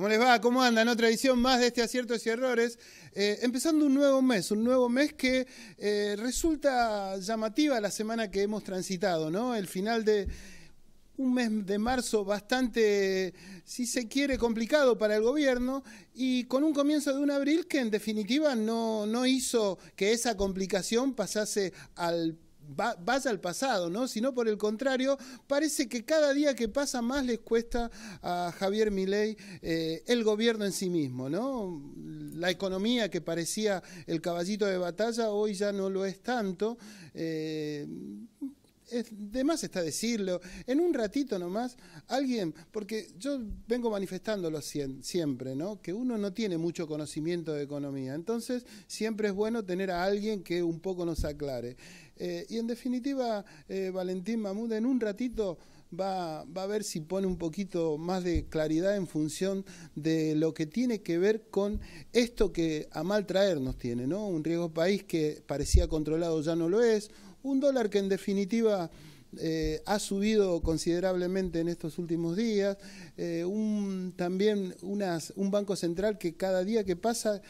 ¿Cómo les va? ¿Cómo andan? Otra edición más de este Aciertos y Errores. Empezando un nuevo mes que resulta llamativa la semana que hemos transitado, ¿no? El final de un mes de marzo bastante, si se quiere, complicado para el gobierno y con un comienzo de un abril que en definitiva no hizo que esa complicación pasase vaya al pasado, ¿no? Sino por el contrario, parece que cada día que pasa más les cuesta a Javier Milei el gobierno en sí mismo, ¿no? La economía que parecía el caballito de batalla hoy ya no lo es tanto. De más está decirlo, en un ratito nomás, alguien, porque yo vengo manifestándolo siempre, ¿no? Que uno no tiene mucho conocimiento de economía, entonces siempre es bueno tener a alguien que un poco nos aclare. Y en definitiva, Valentín Mahmoud en un ratito va a ver si pone un poquito más de claridad en función de lo que tiene que ver con esto que a mal traer nos tiene, ¿no? Un riesgo país que parecía controlado ya no lo es, un dólar que en definitiva ha subido considerablemente en estos últimos días, también un Banco Central que cada día que pasa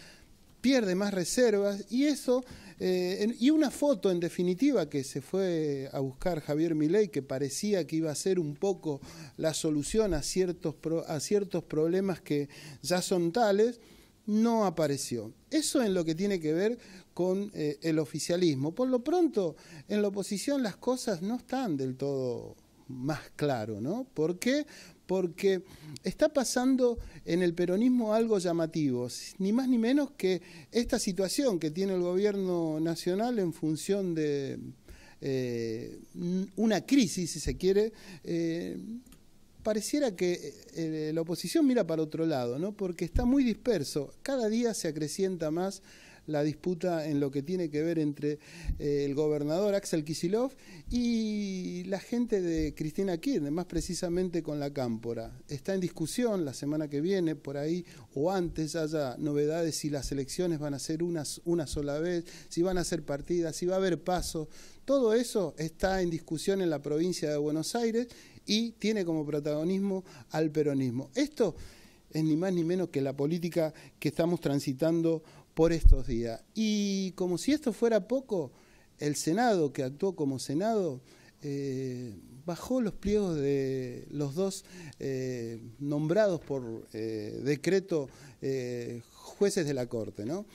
pierde más reservas y eso, y una foto en definitiva que se fue a buscar Javier Milei que parecía que iba a ser un poco la solución a ciertos problemas que ya son tales, no apareció. Eso en lo que tiene que ver con el oficialismo. Por lo pronto, en la oposición las cosas no están del todo más claro, ¿no? ¿Por qué? Porque está pasando en el peronismo algo llamativo, ni más ni menos que esta situación que tiene el gobierno nacional en función de una crisis, si se quiere. Pareciera que la oposición mira para otro lado, ¿no? Porque está muy disperso. Cada día se acrecienta más la disputa en lo que tiene que ver entre el gobernador Axel Kicillof y la gente de Cristina Kirchner, más precisamente con la Cámpora. Está en discusión la semana que viene, por ahí, o antes haya novedades si las elecciones van a ser una sola vez, si van a ser partidas, si va a haber pasos. Todo eso está en discusión en la provincia de Buenos Aires y tiene como protagonismo al peronismo. Esto es ni más ni menos que la política que estamos transitando por estos días. Y como si esto fuera poco, el Senado, que actuó como Senado, bajó los pliegos de los dos nombrados por decreto jueces de la Corte, ¿no?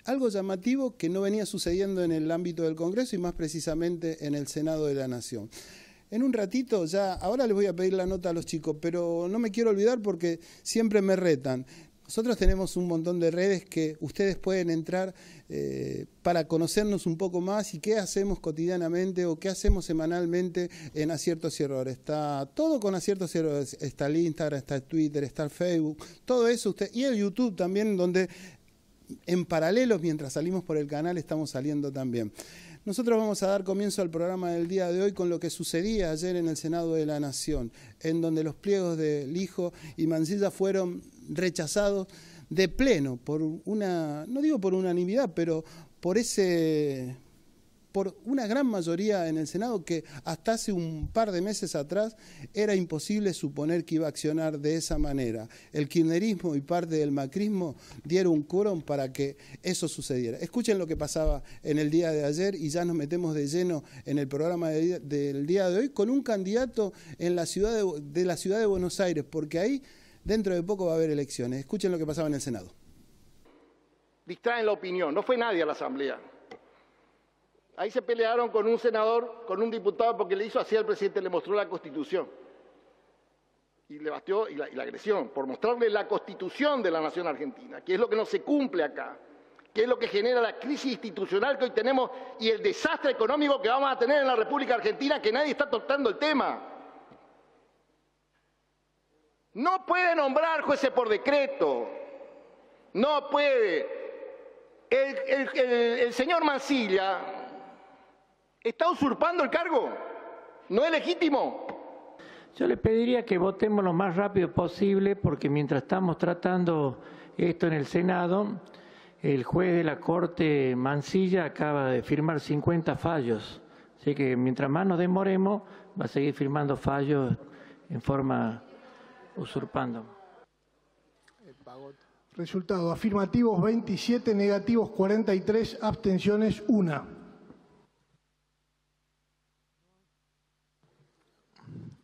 Algo llamativo que no venía sucediendo en el ámbito del Congreso y más precisamente en el Senado de la Nación. En un ratito ahora les voy a pedir la nota a los chicos, pero no me quiero olvidar porque siempre me retan. Nosotros tenemos un montón de redes que ustedes pueden entrar para conocernos un poco más y qué hacemos cotidianamente o qué hacemos semanalmente en Aciertos y Errores. Está todo con Aciertos y Errores. Está el Instagram, está el Twitter, está el Facebook, todo eso. Y el YouTube también, donde en paralelo, mientras salimos por el canal, estamos saliendo también. Nosotros vamos a dar comienzo al programa del día de hoy con lo que sucedía ayer en el Senado de la Nación, en donde los pliegos de Lijo y Mansilla fueron rechazados de pleno por no digo por unanimidad, pero por una gran mayoría en el Senado que hasta hace un par de meses atrás era imposible suponer que iba a accionar de esa manera. El kirchnerismo y parte del macrismo dieron un quórum para que eso sucediera. Escuchen lo que pasaba en el día de ayer y ya nos metemos de lleno en el programa del día de hoy con un candidato en la ciudad de Buenos Aires, porque ahí dentro de poco va a haber elecciones. Escuchen lo que pasaba en el Senado. Distraen la opinión, no fue nadie a la Asamblea. Ahí se pelearon con un senador, con un diputado, porque le hizo así al presidente, le mostró la Constitución. Y le batió y la agresión, por mostrarle la Constitución de la Nación Argentina, que es lo que no se cumple acá, que es lo que genera la crisis institucional que hoy tenemos y el desastre económico que vamos a tener en la República Argentina, que nadie está tocando el tema. No puede nombrar jueces por decreto, no puede. El señor Mansilla está usurpando el cargo, no es legítimo. Yo le pediría que votemos lo más rápido posible porque mientras estamos tratando esto en el Senado, el juez de la Corte Mansilla acaba de firmar 50 fallos. Así que mientras más nos demoremos, va a seguir firmando fallos en forma usurpando. Resultado: afirmativos 27, negativos 43, abstenciones 1.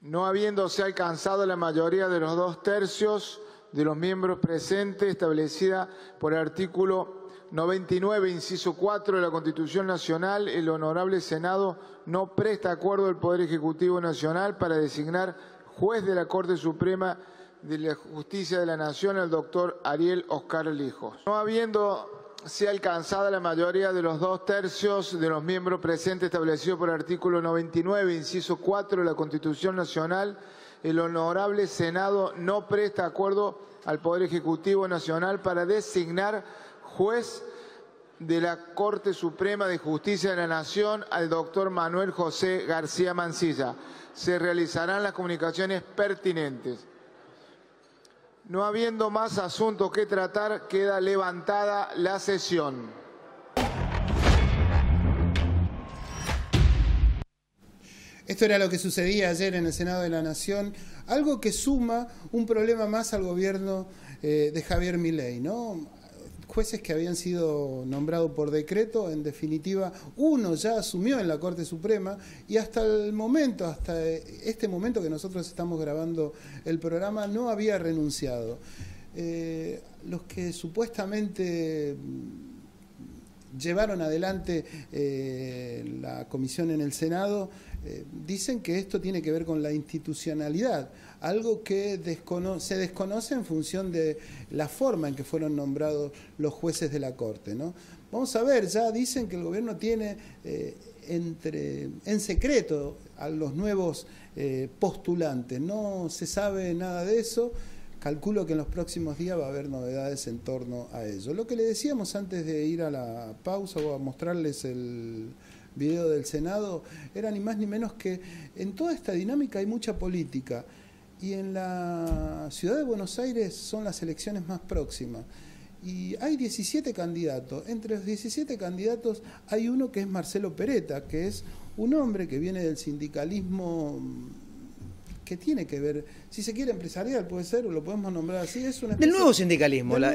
No habiéndose alcanzado la mayoría de los 2/3 de los miembros presentes establecida por el artículo 99, inciso 4 de la Constitución Nacional, el Honorable Senado no presta acuerdo al Poder Ejecutivo Nacional para designar juez de la Corte Suprema de la Justicia de la Nación al doctor Ariel Oscar Lijos. No habiéndose alcanzada la mayoría de los 2/3 de los miembros presentes establecido por el artículo 99, inciso 4 de la Constitución Nacional, el Honorable Senado no presta acuerdo al Poder Ejecutivo Nacional para designar juez de la Corte Suprema de Justicia de la Nación al doctor Manuel José García Mansilla. Se realizarán las comunicaciones pertinentes. No habiendo más asuntos que tratar, queda levantada la sesión. Esto era lo que sucedía ayer en el Senado de la Nación, algo que suma un problema más al gobierno de Javier Milei, ¿no? Jueces que habían sido nombrados por decreto, en definitiva, uno ya asumió en la Corte Suprema y hasta el momento, hasta este momento que nosotros estamos grabando el programa, no había renunciado. Los que supuestamente llevaron adelante la comisión en el Senado dicen que esto tiene que ver con la institucionalidad, algo que se desconoce en función de la forma en que fueron nombrados los jueces de la Corte, ¿no? Vamos a ver, ya dicen que el gobierno tiene en secreto a los nuevos postulantes, no se sabe nada de eso. Calculo que en los próximos días va a haber novedades en torno a ello. Lo que le decíamos antes de ir a la pausa o a mostrarles el video del Senado era ni más ni menos que en toda esta dinámica hay mucha política y en la ciudad de Buenos Aires son las elecciones más próximas y hay 17 candidatos. Entre los 17 candidatos hay uno que es Marcelo Peretta, que es un hombre que viene del sindicalismo que tiene que ver, si se quiere empresarial, puede ser, o lo podemos nombrar así, es una del nuevo sindicalismo, la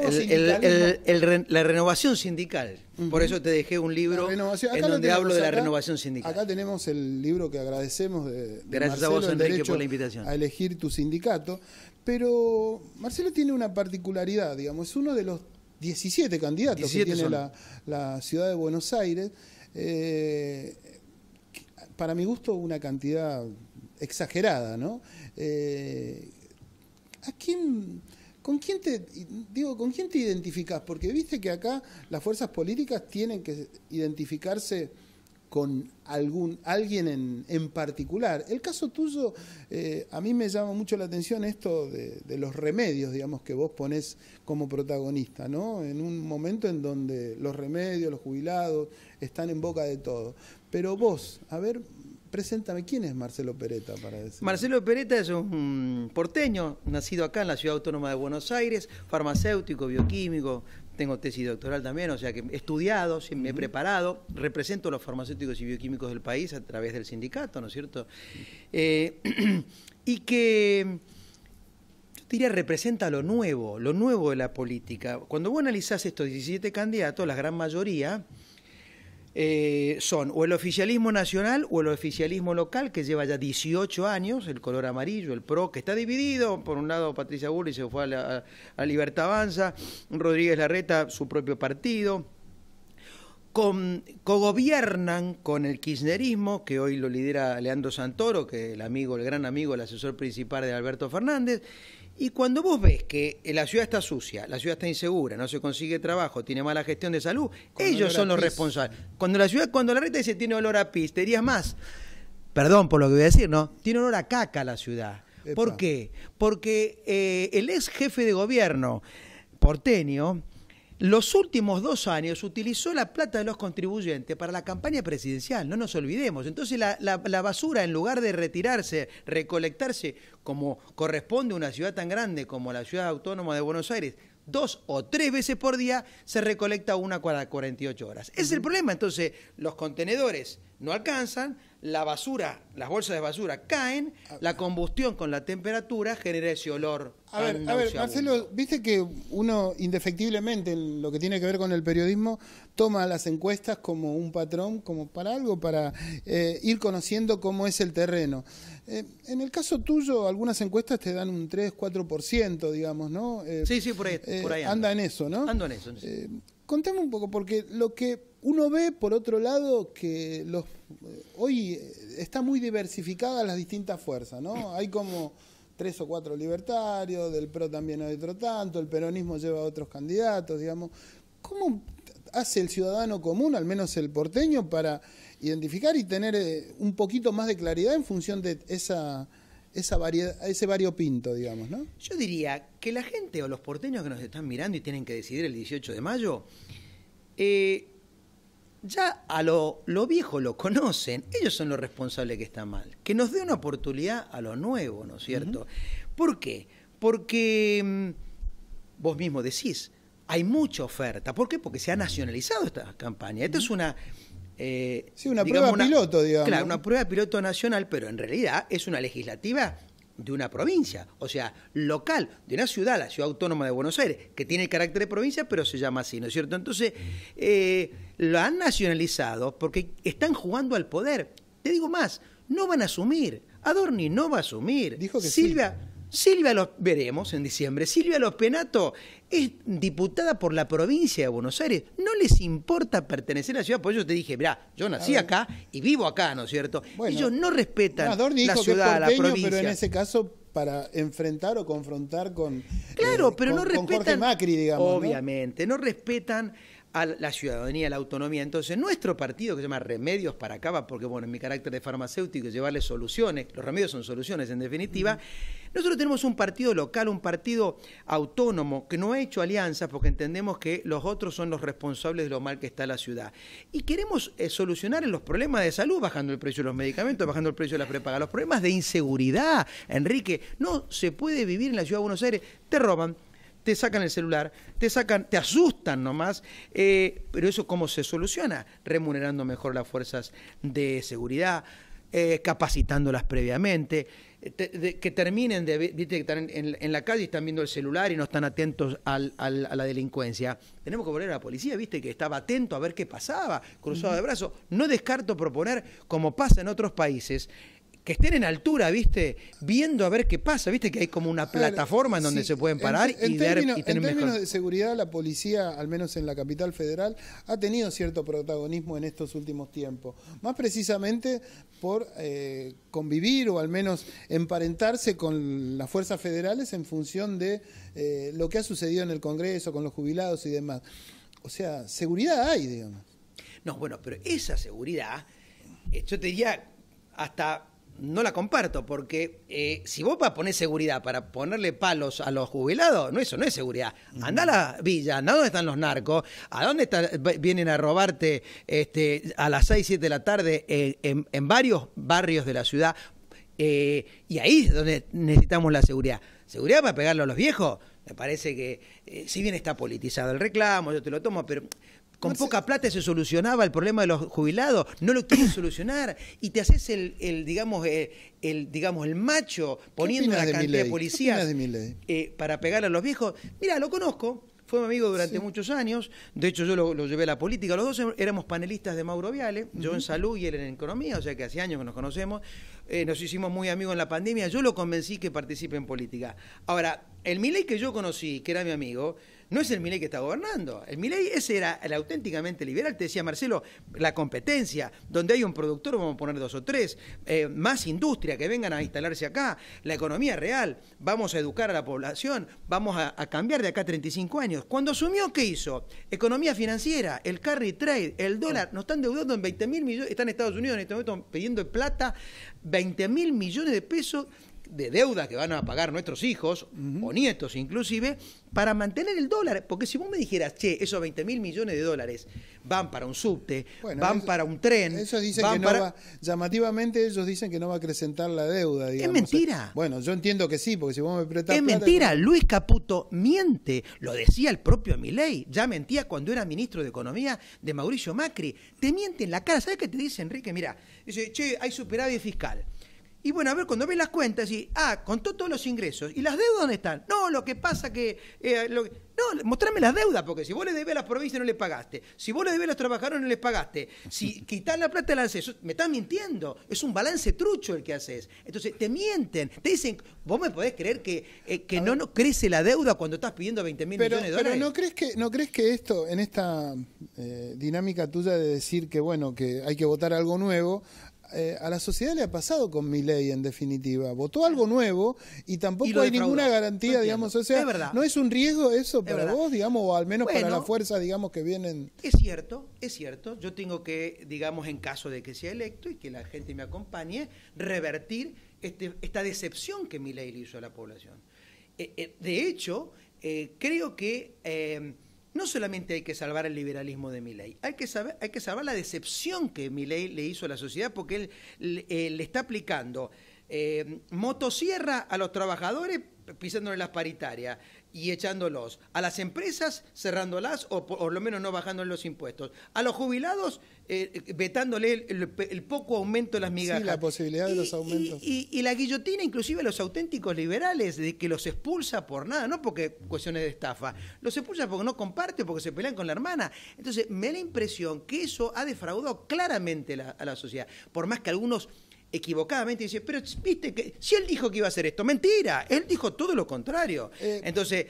renovación sindical. Por eso te dejé un libro en donde hablo de la renovación sindical. Acá tenemos el libro que agradecemos de Gracias Marcelo, a vos, Enrique, por la invitación. A elegir tu sindicato, pero Marcelo tiene una particularidad, digamos, es uno de los 17 candidatos que tiene la ciudad de Buenos Aires. Para mi gusto, una cantidad exagerada, ¿no? ¿Con quién te identificás? Porque viste que acá las fuerzas políticas tienen que identificarse con alguien en particular. El caso tuyo, a mí me llama mucho la atención esto de los remedios, digamos, que vos ponés como protagonista, ¿no? En un momento en donde los remedios, los jubilados, están en boca de todo. Pero vos, a ver, preséntame, ¿quién es Marcelo Peretta? Para decir? Marcelo Peretta es un porteño, nacido acá en la Ciudad Autónoma de Buenos Aires, farmacéutico, bioquímico, tengo tesis doctoral también, o sea que he estudiado, me he preparado, represento a los farmacéuticos y bioquímicos del país a través del sindicato, ¿no es cierto? Y que, yo diría, representa lo nuevo de la política. Cuando vos analizás estos 17 candidatos, la gran mayoría son o el oficialismo nacional o el oficialismo local, que lleva ya 18 años, el color amarillo, el PRO, que está dividido. Por un lado, Patricia Bullrich se fue a Libertad Avanza, Rodríguez Larreta, su propio partido. Cogobiernan con el kirchnerismo, que hoy lo lidera Leandro Santoro, que es el gran amigo, el asesor principal de Alberto Fernández. Y cuando vos ves que la ciudad está sucia, la ciudad está insegura, no se consigue trabajo, tiene mala gestión de salud, ellos son los responsables. Cuando la reta dice tiene olor a pis, te dirías más, perdón por lo que voy a decir, ¿no? Tiene olor a caca la ciudad. Epa. ¿Por qué? Porque el ex jefe de gobierno porteño, los últimos 2 años utilizó la plata de los contribuyentes para la campaña presidencial, no nos olvidemos. Entonces la basura, en lugar de retirarse, recolectarse, como corresponde a una ciudad tan grande como la Ciudad Autónoma de Buenos Aires, 2 o 3 veces por día, se recolecta una cada 48 horas. Ese es el problema. Entonces los contenedores no alcanzan, la basura, las bolsas de basura caen, la combustión con la temperatura genera ese olor. A ver, Marcelo, viste que uno indefectiblemente en lo que tiene que ver con el periodismo toma las encuestas como un patrón, como para algo, para ir conociendo cómo es el terreno. En el caso tuyo, algunas encuestas te dan un 3-4%, digamos, ¿no? Sí, por ahí anda en eso, ¿no? Ando en eso. Contame un poco, porque lo que uno ve, por otro lado, que hoy está muy diversificadas las distintas fuerzas, ¿no? Hay como 3 o 4 libertarios, del PRO también hay otro tanto, el peronismo lleva a otros candidatos, digamos. ¿Cómo hace el ciudadano común, al menos el porteño, para identificar y tener un poquito más de claridad en función de esa variedad, ese variopinto, digamos, ¿no? Yo diría que la gente o los porteños que nos están mirando y tienen que decidir el 18 de mayo, ya a lo viejo lo conocen, ellos son los responsables que está mal. Que nos dé una oportunidad a lo nuevo, ¿no es cierto? ¿Por qué? Porque vos mismo decís, hay mucha oferta. ¿Por qué? Porque se ha nacionalizado esta campaña. Esto es una... una prueba piloto, digamos. Claro, una prueba piloto nacional, pero en realidad es una legislativa de una provincia, o sea, local, de una ciudad, la Ciudad Autónoma de Buenos Aires, que tiene el carácter de provincia, pero se llama así, ¿no es cierto? Entonces, lo han nacionalizado porque están jugando al poder. Te digo más, no van a asumir. Adorni no va a asumir. Dijo que Silvia veremos en diciembre. Silvia Lospenato es diputada por la provincia de Buenos Aires. No les importa pertenecer a la ciudad. Por eso te dije, mirá, yo nací acá y vivo acá, ¿no es cierto? Bueno, ellos no respetan Adorni la dijo ciudad, que es porteño, la provincia. Pero en ese caso, para enfrentar o confrontar con, pero no respetan, con Jorge Macri, digamos. Obviamente, no respetan a la ciudadanía, a la autonomía. Entonces, nuestro partido, que se llama Remedios para Acá, porque bueno, en mi carácter de farmacéutico, llevarle soluciones, los remedios son soluciones en definitiva, nosotros tenemos un partido local, un partido autónomo, que no ha hecho alianzas porque entendemos que los otros son los responsables de lo mal que está la ciudad. Y queremos solucionar los problemas de salud, bajando el precio de los medicamentos, bajando el precio de las prepagas, los problemas de inseguridad, Enrique. No se puede vivir en la ciudad de Buenos Aires, te roban, te sacan el celular, te asustan nomás, pero eso ¿cómo se soluciona? Remunerando mejor las fuerzas de seguridad, capacitándolas previamente, que terminen viste que están en la calle y están viendo el celular y no están atentos a la delincuencia. Tenemos que poner a la policía, viste, que estaba atento a ver qué pasaba, cruzado de brazos. No descarto proponer, como pasa en otros países, que estén en altura, ¿viste? Viendo a ver qué pasa, ¿viste? Que hay como una plataforma en donde se pueden parar y ver y tener mejor. En términos de seguridad, la policía, al menos en la capital federal, ha tenido cierto protagonismo en estos últimos tiempos. Más precisamente por convivir o al menos emparentarse con las fuerzas federales en función de lo que ha sucedido en el Congreso, con los jubilados y demás. O sea, seguridad hay, digamos. No, bueno, pero esa seguridad, yo te diría, hasta... no la comparto, porque si vos vas a poner seguridad para ponerle palos a los jubilados, eso no es seguridad. Andá a la villa, andá donde están los narcos, a dónde vienen a robarte a las 6, 7 de la tarde en varios barrios de la ciudad, y ahí es donde necesitamos la seguridad. ¿Seguridad para pegarle a los viejos? Me parece que, si bien está politizado el reclamo, yo te lo tomo, pero... Con poca plata se solucionaba el problema de los jubilados, no lo quieren solucionar y te haces el macho poniendo una cantidad de policías para pegar a los viejos. Mira, lo conozco, fue mi amigo durante muchos años, de hecho yo lo llevé a la política, los dos éramos panelistas de Mauro Viale, yo en salud y él en economía, o sea que hace años que nos conocemos, nos hicimos muy amigos en la pandemia, yo lo convencí que participe en política. Ahora, el Milei que yo conocí, que era mi amigo, no es el Milei que está gobernando. El Milei ese era el auténticamente liberal. Te decía, Marcelo, la competencia, donde hay un productor, vamos a poner 2 o 3, más industria, que vengan a instalarse acá, la economía real, vamos a educar a la población, vamos a cambiar de acá a 35 años. Cuando asumió, ¿qué hizo? Economía financiera, el carry trade, el dólar, nos están deudando en 20.000 millones, están en Estados Unidos en este momento pidiendo plata, 20.000 millones de pesos de deuda que van a pagar nuestros hijos o nietos inclusive, para mantener el dólar. Porque si vos me dijeras, che, esos 20.000 millones de dólares van para un subte, van para un tren, ellos dicen que no va, llamativamente ellos dicen que no va a acrecentar la deuda, digamos. Es mentira. Bueno, yo entiendo que sí, porque si vos me prestás es plata, mentira. Luis Caputo miente, lo decía el propio Milei, ya mentía cuando era ministro de Economía de Mauricio Macri. Te miente en la cara. ¿Sabes qué te dice, Enrique? Mira, dice, che, hay superávit fiscal. Y bueno, a ver, cuando ves las cuentas, y contó todos los ingresos. ¿Y las deudas dónde están? No, lo que pasa que... no, mostrame las deudas, porque si vos le debes a las provincias no le pagaste. Si vos le debes a los trabajadores no les pagaste. Si quitas la plata del ANSES, me estás mintiendo. Es un balance trucho el que haces. Entonces, te mienten. Te dicen, vos me podés creer que no crece la deuda cuando estás pidiendo 20.000 millones de dólares. Pero ¿no crees que esto, en esta dinámica tuya de decir que, bueno, que hay que votar algo nuevo... a la sociedad le ha pasado con Milei, en definitiva. Votó algo nuevo y tampoco hay ninguna garantía, digamos. O sea, ¿no es un riesgo eso para vos, digamos, o al menos para la fuerza, digamos, que vienen? Es cierto. Yo tengo que, digamos, en caso de que sea electo y que la gente me acompañe, revertir esta decepción que Milei le hizo a la población. De hecho, creo que... no solamente hay que salvar el liberalismo de Milei, hay que salvar la decepción que Milei le hizo a la sociedad, porque él le está aplicando motosierra a los trabajadores pisándole las paritarias y echándolos, a las empresas cerrándolas o por lo menos no bajándoles los impuestos, a los jubilados vetándole el poco aumento de las migajas. Sí, la posibilidad de los aumentos. Y la guillotina inclusive a los auténticos liberales, de que los expulsa por nada, no porque cuestiones de estafa, los expulsa porque no comparte, porque se pelean con la hermana. Entonces me da la impresión que eso ha defraudado claramente a la sociedad, por más que algunos equivocadamente dicen, pero viste que si él dijo que iba a hacer esto, mentira, él dijo todo lo contrario. Entonces,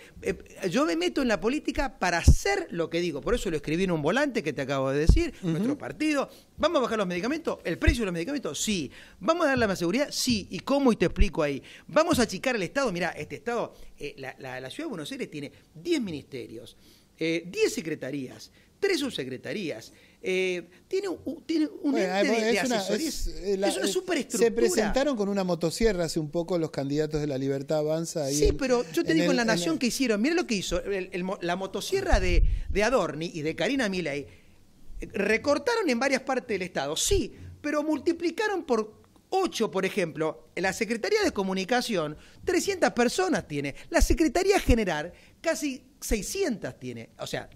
yo me meto en la política para hacer lo que digo, por eso lo escribí en un volante que te acabo de decir, nuestro partido, ¿vamos a bajar los medicamentos? ¿El precio de los medicamentos? Sí. ¿Vamos a darle más seguridad? Sí. ¿Y cómo? Y te explico ahí. ¿Vamos a achicar el Estado? Mirá, este Estado, la Ciudad de Buenos Aires tiene 10 ministerios, 10 secretarías, 3 subsecretarías, tiene un ente de asesoría. Es una superestructura. Se presentaron con una motosierra hace un poco los candidatos de La Libertad Avanza. Ahí sí, pero yo te digo en La Nación que hicieron. Mira lo que hizo la motosierra de Adorni y de Karina Milei. Recortaron en varias partes del Estado, sí, pero multiplicaron por 8, por ejemplo. La Secretaría de Comunicación, 300 personas tiene. La Secretaría General, casi 600 tiene. O sea,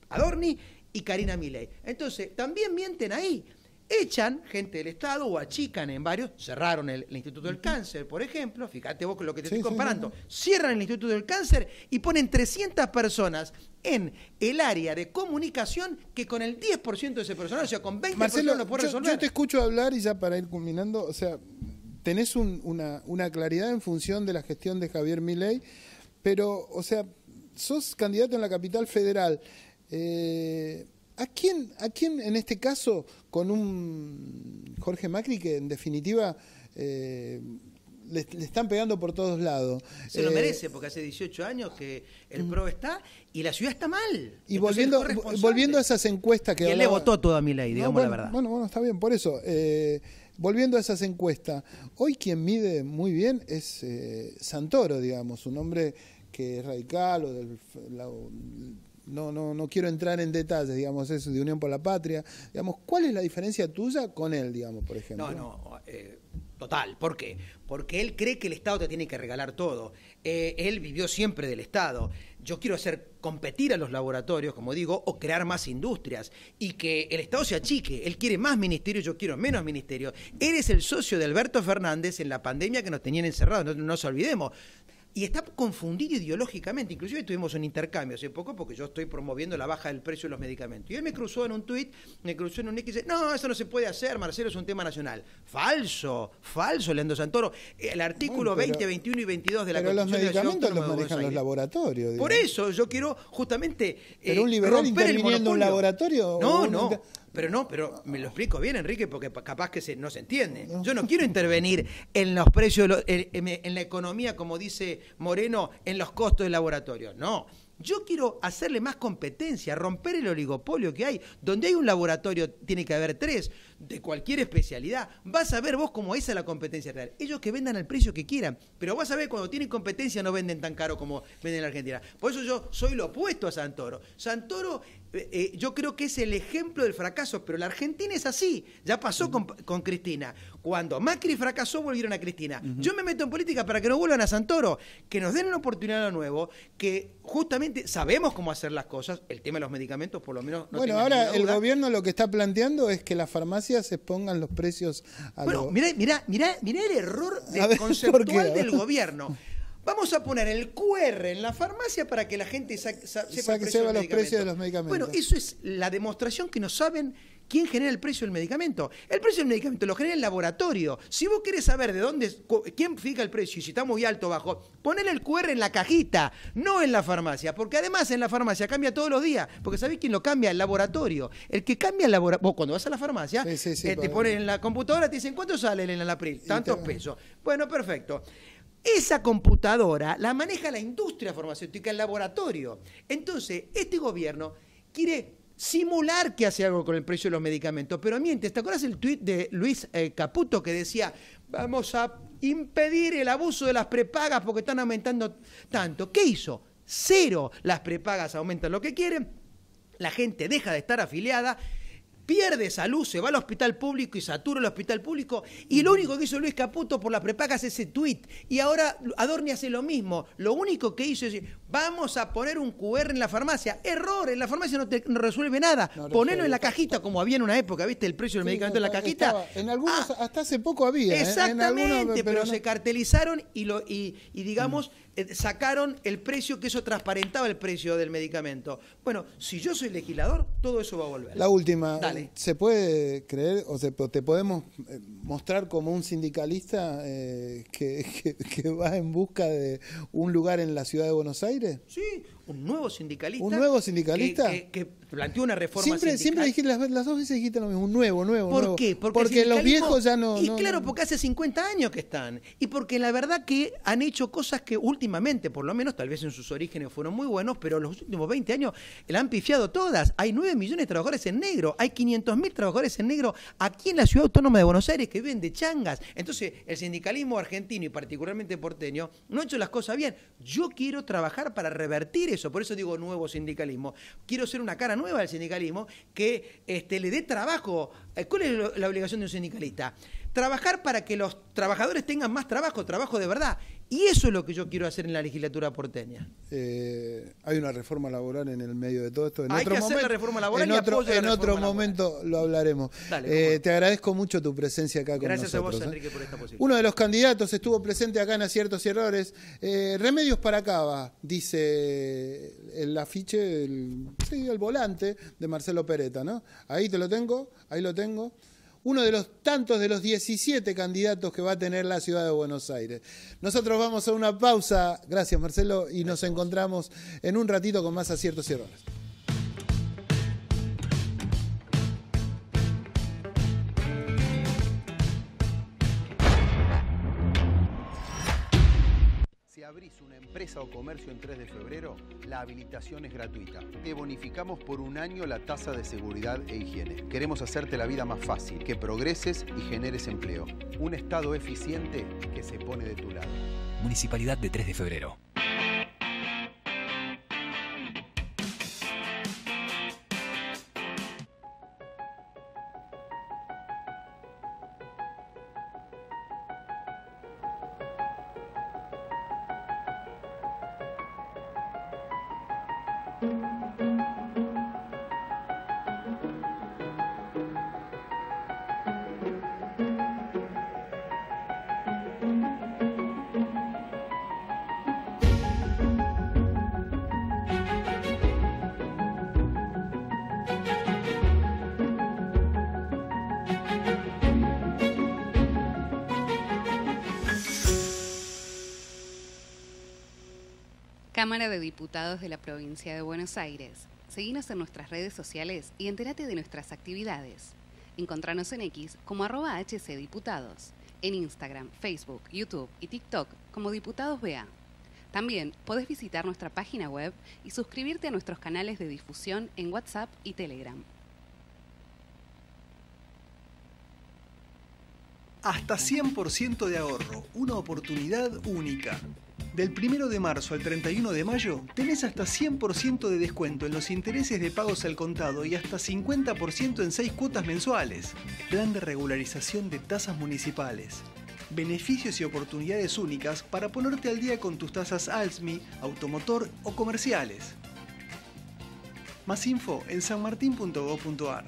Adorni y Karina Milei. Entonces, también mienten ahí. Echan gente del Estado o achican en varios. Cerraron el Instituto del Cáncer, por ejemplo. Fíjate vos con lo que te estoy comparando. Cierran el Instituto del Cáncer y ponen 300 personas en el área de comunicación que con el 10% de ese personal, o sea, con 20 personas lo puede resolver. Yo te escucho hablar y ya para ir culminando, o sea, tenés una claridad en función de la gestión de Javier Milei, pero, o sea, sos candidato en la capital federal. ¿A quién en este caso, con un Jorge Macri que en definitiva le están pegando por todos lados? Se lo merece, porque hace 18 años que el PRO está y la ciudad está mal. Y volviendo a esas encuestas que... Y él le votó todo a Milei, digamos la verdad. Bueno, está bien, por eso. Volviendo a esas encuestas, hoy quien mide muy bien es Santoro, digamos, un hombre que es radical o del... No quiero entrar en detalles, digamos, eso de Unión por la Patria. Digamos, ¿cuál es la diferencia tuya con él, digamos, por ejemplo? Total. ¿Por qué? Porque él cree que el Estado te tiene que regalar todo. Él vivió siempre del Estado. Yo quiero hacer competir a los laboratorios, como digo, o crear más industrias y que el Estado se achique. Él quiere más ministerios, yo quiero menos ministerios. Eres el socio de Alberto Fernández en la pandemia que nos tenían encerrados, no nos olvidemos. Y está confundido ideológicamente. Inclusive tuvimos un intercambio hace poco porque yo estoy promoviendo la baja del precio de los medicamentos. Y él me cruzó en un tuit, me cruzó en un nick y dice, no, eso no se puede hacer, Marcelo, es un tema nacional. Falso, Leandro Santoro. El artículo 20, 21 y 22 de la Constitución de la Ciudad Autónoma de Buenos Aires. Pero los medicamentos los manejan los laboratorios. Por eso yo quiero justamente ¿Pero un liberal interviniendo en un laboratorio? Pero me lo explico bien, Enrique, porque capaz que no se entiende. Yo no quiero intervenir en los precios, en la economía, como dice Moreno, en los costos del laboratorio. No. Yo quiero hacerle más competencia, romper el oligopolio que hay. Donde hay un laboratorio tiene que haber 3. de cualquier especialidad, vas a ver vos cómo esa es la competencia real. Ellos que vendan al precio que quieran, pero vas a ver cuando tienen competencia no venden tan caro como venden en la Argentina. Por eso yo soy lo opuesto a Santoro. Santoro, yo creo que es el ejemplo del fracaso, pero la Argentina es así. Ya pasó con Cristina. Cuando Macri fracasó, volvieron a Cristina. Yo me meto en política para que no vuelvan a Santoro, que nos den una oportunidad de nuevo, que justamente sabemos cómo hacer las cosas. El tema de los medicamentos, por lo menos, no bueno, ahora el gobierno lo que está planteando es que las farmacias expongan los precios a mirá el error conceptual del gobierno. Vamos a poner el QR en la farmacia para que la gente sepa los precios de los medicamentos. Bueno, eso es la demostración que no saben quién genera el precio del medicamento. El precio del medicamento lo genera el laboratorio. Si vos querés saber de dónde, quién fija el precio y si está muy alto o bajo, ponele el QR en la cajita, no en la farmacia. Porque además en la farmacia cambia todos los días. Porque ¿sabés quién lo cambia? El laboratorio. El que cambia el laboratorio. Vos cuando vas a la farmacia, te ponen en la computadora, te dicen, ¿cuánto sale el Enalapril? Tantos pesos. Bueno, perfecto. Esa computadora la maneja la industria farmacéutica, el laboratorio. Entonces, este gobierno quiere simular que hace algo con el precio de los medicamentos, pero mientras, ¿te acuerdas el tuit de Luis Caputo que decía, vamos a impedir el abuso de las prepagas porque están aumentando tanto? ¿Qué hizo? Cero. Las prepagas aumentan lo que quieren, la gente deja de estar afiliada, pierde salud, se va al hospital público y satura el hospital público, y lo único que hizo Luis Caputo por las prepagas es ese tuit, y ahora Adorni hace lo mismo. Lo único que hizo es decir, vamos a poner un QR en la farmacia. Error, en la farmacia no resuelve nada. Ponelo en la cajita, como había en una época, ¿viste? El precio del medicamento en la cajita. En algunos, hasta hace poco había. Exactamente, en algunos, pero no. Se cartelizaron y digamos, sacaron el precio, que eso transparentaba el precio del medicamento. Bueno, si yo soy legislador, todo eso va a volver. La última, Dale. ¿se puede creer o te podemos mostrar como un sindicalista que va en busca de un lugar en la ciudad de Buenos Aires? Sí, un nuevo sindicalista. ¿Un nuevo sindicalista? Que planteó una reforma Siempre dijiste, las dos veces dijiste lo mismo, un nuevo. ¿Por qué? Porque los viejos ya no... Y claro, porque hace 50 años que están. Y porque la verdad que han hecho cosas que últimamente, por lo menos, tal vez en sus orígenes fueron muy buenos, pero los últimos 20 años la han pifiado todas. Hay 9 millones de trabajadores en negro, hay 500.000 trabajadores en negro aquí en la Ciudad Autónoma de Buenos Aires que viven de changas. Entonces, el sindicalismo argentino y particularmente porteño no ha hecho las cosas bien. Yo quiero trabajar para revertir eso, por eso digo nuevo sindicalismo. Quiero ser una cara nueva del sindicalismo que le dé trabajo. ¿Cuál es la obligación de un sindicalista? Trabajar para que los trabajadores tengan más trabajo de verdad. Y eso es lo que yo quiero hacer en la legislatura porteña. Hay una reforma laboral en el medio de todo esto. Hay que hacer la reforma laboral en otro momento lo hablaremos. Dale, te agradezco mucho tu presencia acá con nosotros. Gracias a vos, Enrique, por esta posibilidad. Uno de los candidatos estuvo presente acá en Aciertos y Errores. Remedios para Cava, dice el afiche, el volante de Marcelo Peretta, ¿no? Ahí lo tengo. Uno de los tantos de los 17 candidatos que va a tener la ciudad de Buenos Aires. Nosotros vamos a una pausa, gracias Marcelo, y nos encontramos en un ratito con más Aciertos y Errores. Si abrís una empresa o comercio en 3 de febrero, la habilitación es gratuita. Te bonificamos por un año la tasa de seguridad e higiene. Queremos hacerte la vida más fácil, que progreses y generes empleo. Un Estado eficiente que se pone de tu lado. Municipalidad de 3 de febrero. Cámara de Diputados de la Provincia de Buenos Aires. Seguinos en nuestras redes sociales y entérate de nuestras actividades. Encontranos en X como @HCDiputados, en Instagram, Facebook, YouTube y TikTok como Diputados BA. También podés visitar nuestra página web y suscribirte a nuestros canales de difusión en WhatsApp y Telegram. Hasta 100% de ahorro, una oportunidad única. Del 1 de marzo al 31 de mayo tenés hasta 100% de descuento en los intereses de pagos al contado y hasta 50% en 6 cuotas mensuales. Plan de regularización de tasas municipales. Beneficios y oportunidades únicas para ponerte al día con tus tasas ALSMI, automotor o comerciales. Más info en sanmartin.gov.ar.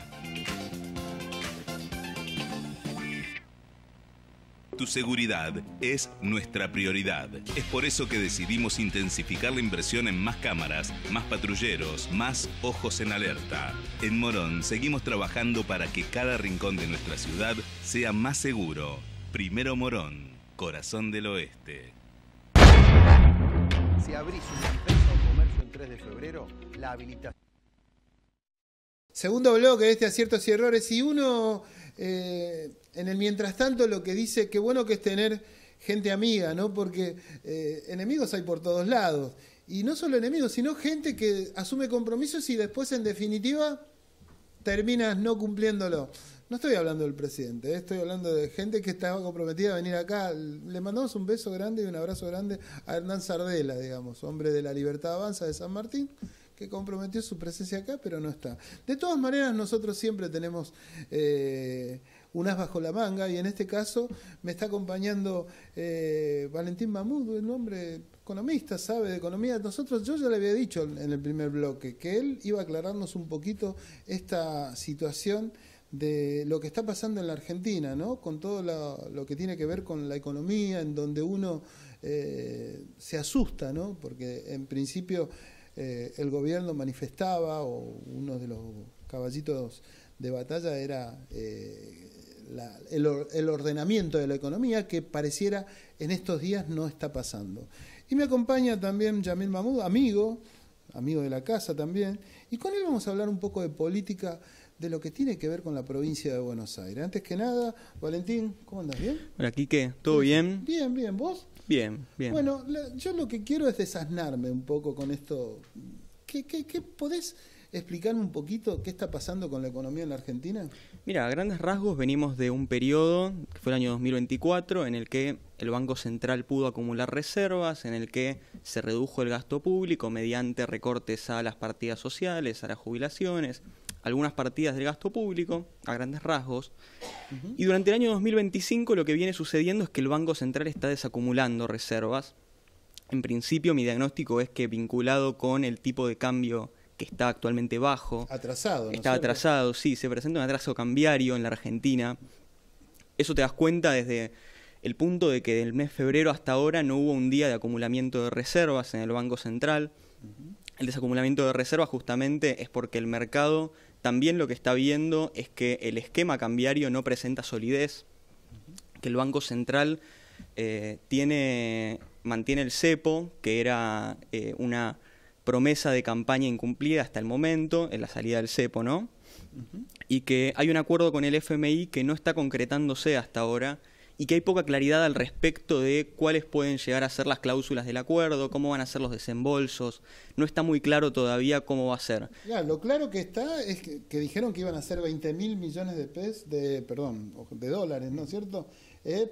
Tu seguridad es nuestra prioridad. Es por eso que decidimos intensificar la inversión en más cámaras, más patrulleros, más ojos en alerta. En Morón seguimos trabajando para que cada rincón de nuestra ciudad sea más seguro. Primero Morón, corazón del oeste. Si abrís una empresa o comercio en 3 de febrero, la habilitación... Segundo bloque de este Aciertos y Errores, y uno en el mientras tanto lo que dice que bueno que es tener gente amiga, ¿no? Porque enemigos hay por todos lados, y no solo enemigos, sino gente que asume compromisos y después en definitiva terminas no cumpliéndolo. No estoy hablando del presidente, estoy hablando de gente que estaba comprometida a venir acá. Le mandamos un beso grande y un abrazo grande a Hernán Sardela, digamos, hombre de la Libertad Avanza de San Martín, que comprometió su presencia acá, pero no está. De todas maneras, nosotros siempre tenemos un as bajo la manga, y en este caso me está acompañando Valentín Mahmoud, un hombre economista, sabe de economía. Yo ya le había dicho en el primer bloque que él iba a aclararnos un poquito esta situación de lo que está pasando en la Argentina, ¿no? Con todo lo que tiene que ver con la economía, en donde uno se asusta, ¿no? Porque en principio el gobierno manifestaba, o uno de los caballitos de batalla era el ordenamiento de la economía, que pareciera en estos días no está pasando. Y me acompaña también Yamil Mahmoud, amigo de la casa también, y con él vamos a hablar un poco de política, de lo que tiene que ver con la provincia de Buenos Aires. Antes que nada, Valentín, ¿cómo andas? ¿Bien? Hola, Quique, ¿todo bien? Bien, bien, ¿vos? Bien, bien. Bueno, yo lo que quiero es desasnarme un poco con esto. ¿Qué podés explicarme un poquito qué está pasando con la economía en la Argentina? Mira, a grandes rasgos venimos de un periodo, que fue el año 2024, en el que el Banco Central pudo acumular reservas, en el que se redujo el gasto público mediante recortes a las partidas sociales, a las jubilaciones, algunas partidas del gasto público, a grandes rasgos. Y durante el año 2025 lo que viene sucediendo es que el Banco Central está desacumulando reservas. En principio mi diagnóstico es que vinculado con el tipo de cambio que está actualmente bajo. Atrasado, ¿no? Está atrasado, sí, se presenta un atraso cambiario en la Argentina. Eso te das cuenta desde el punto de que del mes de febrero hasta ahora no hubo un día de acumulamiento de reservas en el Banco Central. El desacumulamiento de reservas justamente es porque el mercado también lo que está viendo es que el esquema cambiario no presenta solidez, que el Banco Central mantiene el cepo, que era una promesa de campaña incumplida hasta el momento, en la salida del cepo, ¿no? Y que hay un acuerdo con el FMI que no está concretándose hasta ahora, y que hay poca claridad al respecto de cuáles pueden llegar a ser las cláusulas del acuerdo, cómo van a ser los desembolsos. No está muy claro todavía cómo va a ser. Ya, lo claro que está es que dijeron que iban a ser 20.000 millones de dólares, ¿no es cierto?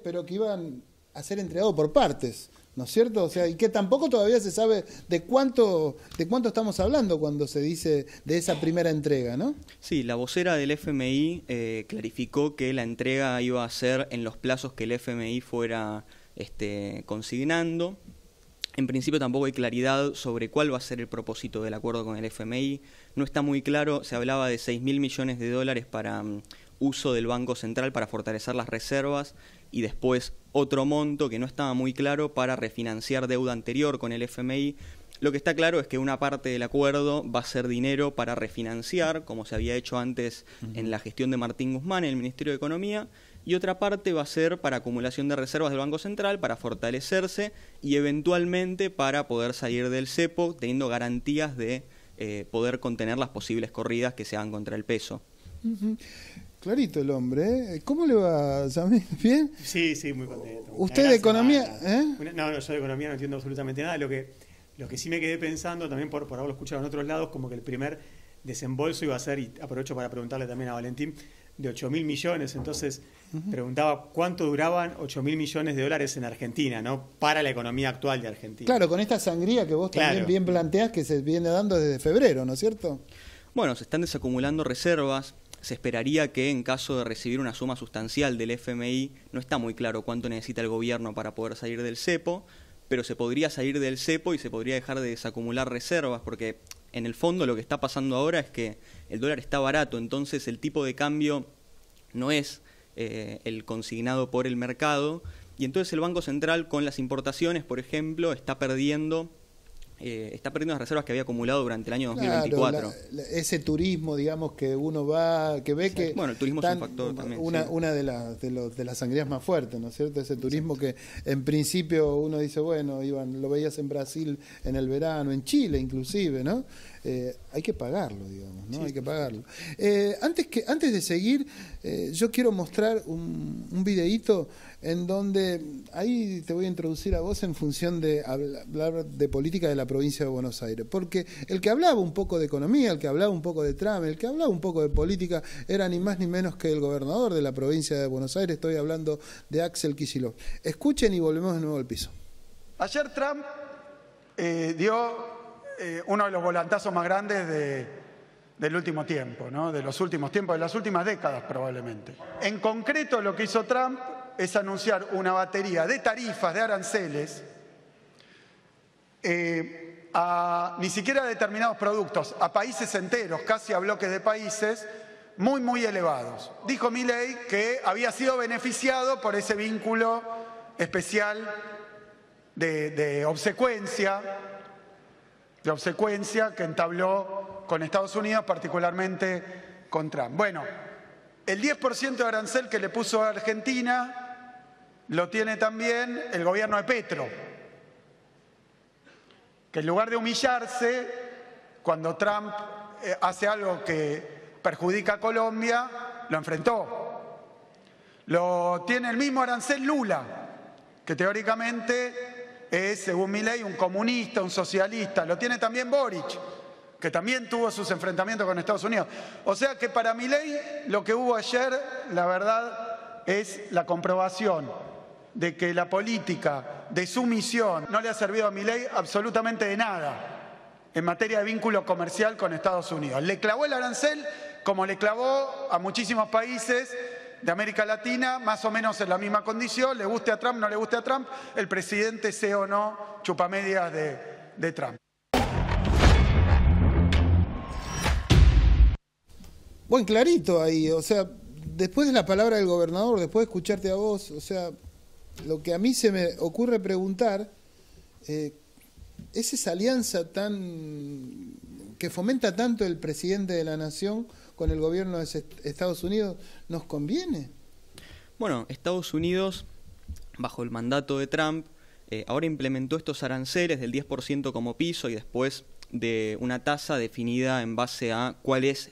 Pero que iban a ser entregados por partes, ¿no es cierto? O sea, y que tampoco todavía se sabe de cuánto estamos hablando cuando se dice de esa primera entrega, ¿no? Sí, la vocera del FMI clarificó que la entrega iba a ser en los plazos que el FMI fuera consignando. En principio tampoco hay claridad sobre cuál va a ser el propósito del acuerdo con el FMI. No está muy claro, se hablaba de 6.000 millones de dólares para uso del Banco Central para fortalecer las reservas, y después otro monto que no estaba muy claro para refinanciar deuda anterior con el FMI. Lo que está claro es que una parte del acuerdo va a ser dinero para refinanciar, como se había hecho antes en la gestión de Martín Guzmán en el Ministerio de Economía, y otra parte va a ser para acumulación de reservas del Banco Central, para fortalecerse y eventualmente para poder salir del cepo, teniendo garantías de poder contener las posibles corridas que se hagan contra el peso. Clarito el hombre, ¿eh? ¿Cómo le va, Samir? ¿Bien? Sí, muy contento. ¿Usted de economía? No, yo de economía no entiendo absolutamente nada. Lo que sí me quedé pensando, también por haberlo escuchado en otros lados, como que el primer desembolso iba a ser, y aprovecho para preguntarle también a Valentín, de 8.000 millones. Entonces, preguntaba cuánto duraban 8.000 millones de dólares en Argentina, ¿no? Para la economía actual de Argentina. Claro, con esta sangría que vos también bien planteás que se viene dando desde febrero, ¿no es cierto? Bueno, se están desacumulando reservas. Se esperaría que en caso de recibir una suma sustancial del FMI, no está muy claro cuánto necesita el gobierno para poder salir del cepo, pero se podría salir del cepo y se podría dejar de desacumular reservas, porque en el fondo lo que está pasando ahora es que el dólar está barato, entonces el tipo de cambio no es el consignado por el mercado, y entonces el Banco Central con las importaciones, por ejemplo, está perdiendo las reservas que había acumulado durante el año 2024. Claro, ese turismo, digamos, que uno va, que ve sí, que... Bueno, el turismo es un factor también. Una de las sangrías más fuertes, ¿no es cierto? Ese turismo que en principio uno dice, bueno, lo veías en Brasil en el verano, en Chile inclusive, ¿no? Hay que pagarlo, digamos, ¿no? Sí. Hay que pagarlo. Antes de seguir, yo quiero mostrar un videíto en donde ahí te voy a introducir a vos en función de hablar de política de la provincia de Buenos Aires, porque el que hablaba un poco de economía, el que hablaba un poco de Trump, el que hablaba un poco de política, era ni más ni menos que el gobernador de la provincia de Buenos Aires. Estoy hablando de Axel Kicillof. Escuchen y volvemos de nuevo al piso. Ayer Trump dio uno de los volantazos más grandes del último tiempo, ¿no? De los últimos tiempos, de las últimas décadas probablemente. En concreto lo que hizo Trump es anunciar una batería de tarifas, de aranceles, ni siquiera a determinados productos, a países enteros, casi a bloques de países, muy, muy elevados. Dijo Milei que había sido beneficiado por ese vínculo especial de obsecuencia que entabló con Estados Unidos, particularmente con Trump. Bueno, el 10% de arancel que le puso a Argentina lo tiene también el gobierno de Petro, que en lugar de humillarse cuando Trump hace algo que perjudica a Colombia, lo enfrentó. Lo tiene el mismo arancel Lula, que teóricamente es, según Milei, un comunista, un socialista. Lo tiene también Boric, que también tuvo sus enfrentamientos con Estados Unidos. O sea que para Milei lo que hubo ayer, la verdad, es la comprobación de que la política de sumisión no le ha servido a Milei absolutamente de nada en materia de vínculo comercial con Estados Unidos. Le clavó el arancel como le clavó a muchísimos países de América Latina, más o menos en la misma condición, le guste a Trump, no le guste a Trump, el presidente sea o no chupamedias de Trump. Bueno, clarito ahí, o sea, después de la palabra del gobernador, después de escucharte a vos, o sea, lo que a mí se me ocurre preguntar es esa alianza que fomenta tanto el presidente de la Nación con el gobierno de Estados Unidos, ¿nos conviene? Bueno, Estados Unidos, bajo el mandato de Trump, ahora implementó estos aranceles del 10% como piso y después de una tasa definida en base a cuál es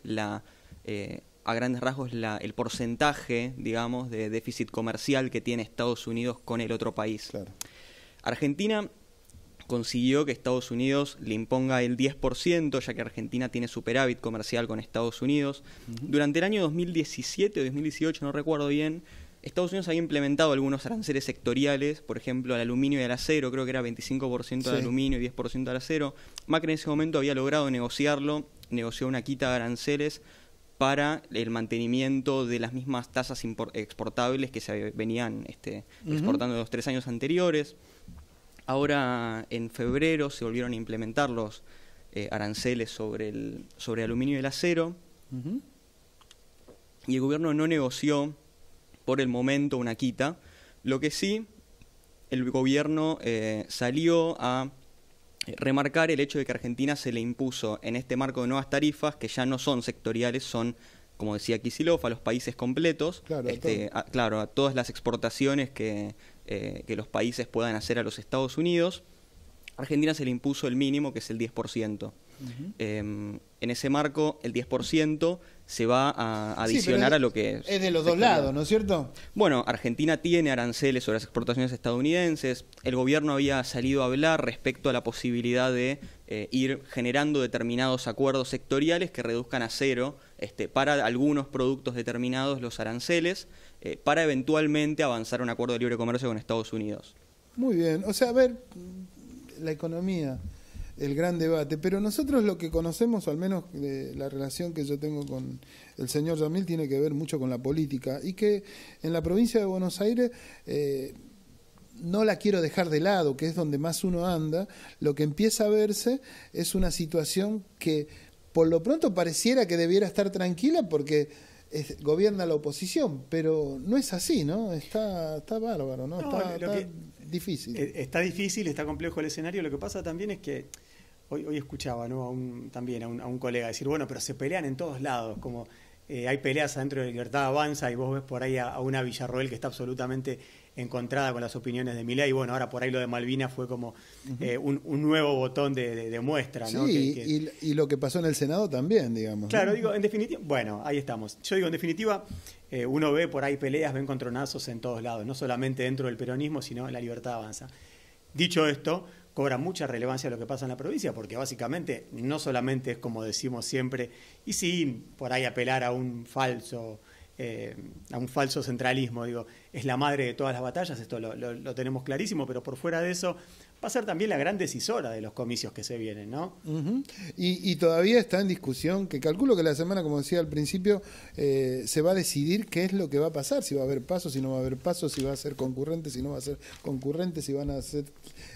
a grandes rasgos el porcentaje, digamos, de déficit comercial que tiene Estados Unidos con el otro país. Claro. Argentina consiguió que Estados Unidos le imponga el 10%, ya que Argentina tiene superávit comercial con Estados Unidos. Durante el año 2017 o 2018, no recuerdo bien, Estados Unidos había implementado algunos aranceles sectoriales, por ejemplo, al aluminio y al acero, creo que era 25% de aluminio y 10% del acero. Macri en ese momento había logrado negociarlo, negoció una quita de aranceles para el mantenimiento de las mismas tasas exportables que se venían exportando en los 3 años anteriores. Ahora, en febrero, se volvieron a implementar los aranceles sobre aluminio y el acero. Y el gobierno no negoció, por el momento, una quita. Lo que sí, el gobierno salió a remarcar el hecho de que a Argentina se le impuso en este marco de nuevas tarifas, que ya no son sectoriales, son, como decía Kicillof, a los países completos, claro, a todas las exportaciones que los países puedan hacer a los Estados Unidos. A Argentina se le impuso el mínimo, que es el 10%. En ese marco, el 10% se va a adicionar a lo que es de los dos lados, ¿no es cierto? Bueno, Argentina tiene aranceles sobre las exportaciones estadounidenses. El gobierno había salido a hablar respecto a la posibilidad de ir generando determinados acuerdos sectoriales que reduzcan a cero para algunos productos determinados los aranceles, para eventualmente avanzar a un acuerdo de libre comercio con Estados Unidos. Muy bien, o sea, a ver, la economía, el gran debate, pero nosotros lo que conocemos, o al menos la relación que yo tengo con el señor Yamil, tiene que ver mucho con la política, y que en la provincia de Buenos Aires, no la quiero dejar de lado, que es donde más uno anda, lo que empieza a verse es una situación que por lo pronto pareciera que debiera estar tranquila porque gobierna la oposición, pero no es así, ¿no? Está bárbaro, ¿no? Está difícil. Está difícil, está complejo el escenario. Lo que pasa también es que hoy escuchaba, ¿no? a un colega decir, bueno, pero se pelean en todos lados, como hay peleas adentro de Libertad Avanza y vos ves por ahí a una Villarroel que está absolutamente encontrada con las opiniones de Milei, y bueno, ahora por ahí lo de Malvinas fue como un nuevo botón de muestra, ¿no? Sí, y lo que pasó en el Senado también, digamos. Claro, ¿no? digo, en definitiva, bueno, ahí estamos. Yo digo, en definitiva, uno ve por ahí peleas, ve encontronazos en todos lados, no solamente dentro del peronismo, sino en la Libertad Avanza. Dicho esto, cobra mucha relevancia lo que pasa en la provincia, porque básicamente no solamente es como decimos siempre, y sin por ahí apelar a un falso centralismo, digo, es la madre de todas las batallas, esto lo tenemos clarísimo, pero por fuera de eso va a ser también la gran decisora de los comicios que se vienen, ¿no? Y todavía está en discusión, que calculo que la semana, como decía al principio, se va a decidir qué es lo que va a pasar, si va a haber pasos, si no va a haber pasos, si va a ser concurrente, si no va a ser concurrente, si van a hacer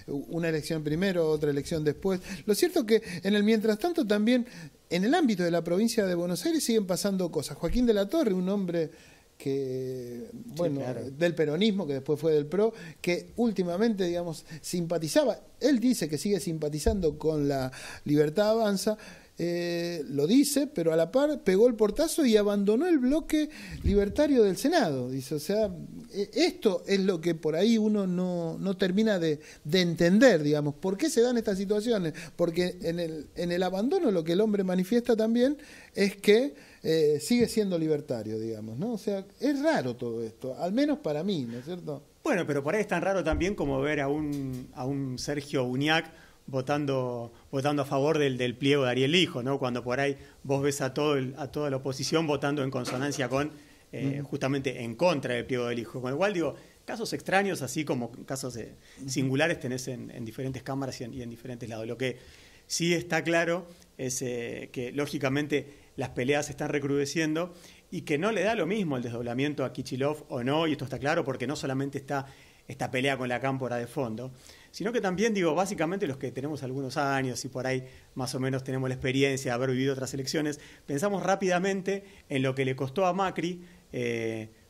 una elección primero, otra elección después. Lo cierto es que en el mientras tanto también en el ámbito de la provincia de Buenos Aires siguen pasando cosas. Joaquín de la Torre, un hombre que, bueno, sí, claro, del peronismo, que después fue del PRO, que últimamente, digamos, simpatizaba, él dice que sigue simpatizando con la Libertad Avanza, lo dice, pero a la par pegó el portazo y abandonó el bloque libertario del Senado. Dice, o sea, esto es lo que por ahí uno no termina de entender, digamos. ¿Por qué se dan estas situaciones? Porque en el abandono lo que el hombre manifiesta también es que sigue siendo libertario, digamos, ¿no? O sea, es raro todo esto, al menos para mí, ¿no es cierto? Bueno, pero por ahí es tan raro también como ver a un Sergio Uñac votando a favor del pliego de Ariel Lijo, ¿no? Cuando por ahí vos ves a toda la oposición votando en consonancia con justamente en contra del pliego del Lijo. Con lo cual, digo, casos extraños, así como casos singulares tenés en diferentes cámaras y en diferentes lados. Lo que sí está claro es que, lógicamente, las peleas se están recrudeciendo y que no le da lo mismo el desdoblamiento a Kicillof o no, y esto está claro porque no solamente está esta pelea con la cámpora de fondo, sino que también, digo, básicamente los que tenemos algunos años y por ahí más o menos tenemos la experiencia de haber vivido otras elecciones, pensamos rápidamente en lo que le costó a Macri,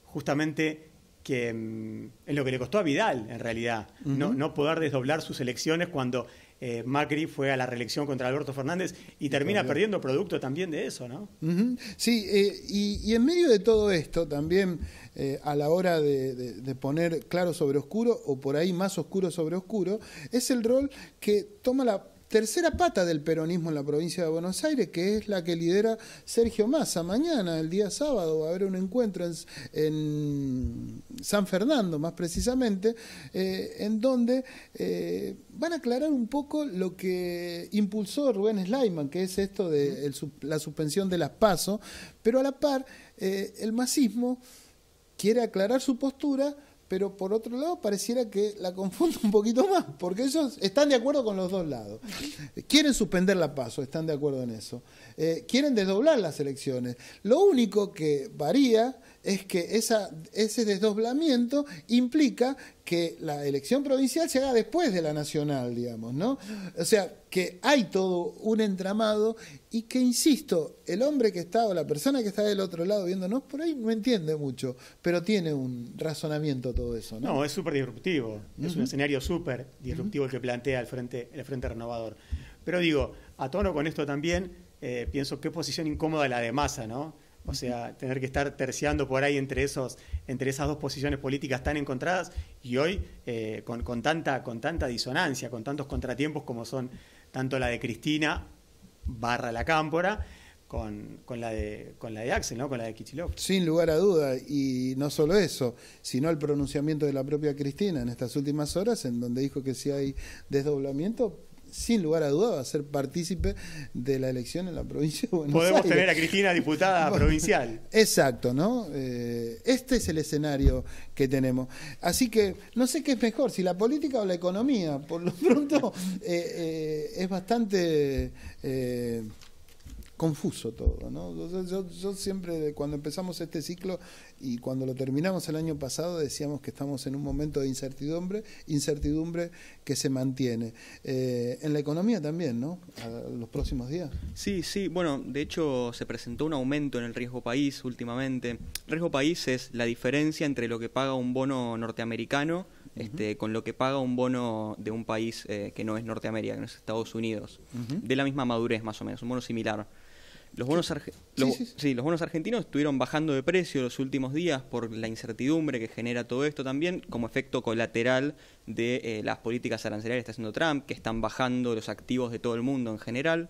justamente en lo que le costó a Vidal, en realidad, no poder desdoblar sus elecciones cuando Macri fue a la reelección contra Alberto Fernández y termina perdiendo producto también de eso, ¿no? Sí, y en medio de todo esto también a la hora de poner claro sobre oscuro o por ahí más oscuro sobre oscuro, es el rol que toma la tercera pata del peronismo en la provincia de Buenos Aires, que es la que lidera Sergio Massa. Mañana, el día sábado, va a haber un encuentro en San Fernando, más precisamente, en donde van a aclarar un poco lo que impulsó Rubén Slayman, que es esto de la suspensión de las PASO, pero a la par el masismo quiere aclarar su postura, pero por otro lado pareciera que la confunde un poquito más, porque ellos están de acuerdo con los dos lados. Quieren suspender la PASO, están de acuerdo en eso. Quieren desdoblar las elecciones. Lo único que varía es que ese desdoblamiento implica que la elección provincial se haga después de la nacional, digamos, ¿no? O sea, que hay todo un entramado y que, insisto, el hombre que está o la persona que está del otro lado viéndonos por ahí no entiende mucho, pero tiene un razonamiento todo eso, ¿no? No, es súper disruptivo, es un escenario súper disruptivo el que plantea el Frente Renovador. Pero digo, a tono con esto también, pienso qué posición incómoda la de Massa, ¿no? O sea, tener que estar terciando por ahí entre esas dos posiciones políticas tan encontradas y hoy con tanta disonancia, con tantos contratiempos como son tanto la de Cristina / la Cámpora con la de Axel, ¿no? Con la de Kicillof. Sin lugar a duda, y no solo eso, sino el pronunciamiento de la propia Cristina en estas últimas horas, en donde dijo que si hay desdoblamiento sin lugar a dudas va a ser partícipe de la elección en la provincia de Buenos Aires. Podemos tener a Cristina diputada provincial. Exacto, ¿no? Este es el escenario que tenemos. Así que no sé qué es mejor, si la política o la economía. Por lo pronto es bastante confuso todo, ¿no? Yo siempre, cuando empezamos este ciclo y cuando lo terminamos el año pasado, decíamos que estamos en un momento de incertidumbre que se mantiene. En la economía también, ¿no? A los próximos días. Sí, bueno, de hecho se presentó un aumento en el riesgo país últimamente. Riesgo país es la diferencia entre lo que paga un bono norteamericano con lo que paga un bono de un país que no es Norteamérica, que no es Estados Unidos. De la misma madurez, más o menos, un bono similar. Los bonos, los bonos argentinos estuvieron bajando de precio los últimos días por la incertidumbre que genera todo esto también, como efecto colateral de las políticas arancelarias que está haciendo Trump, que están bajando los activos de todo el mundo en general.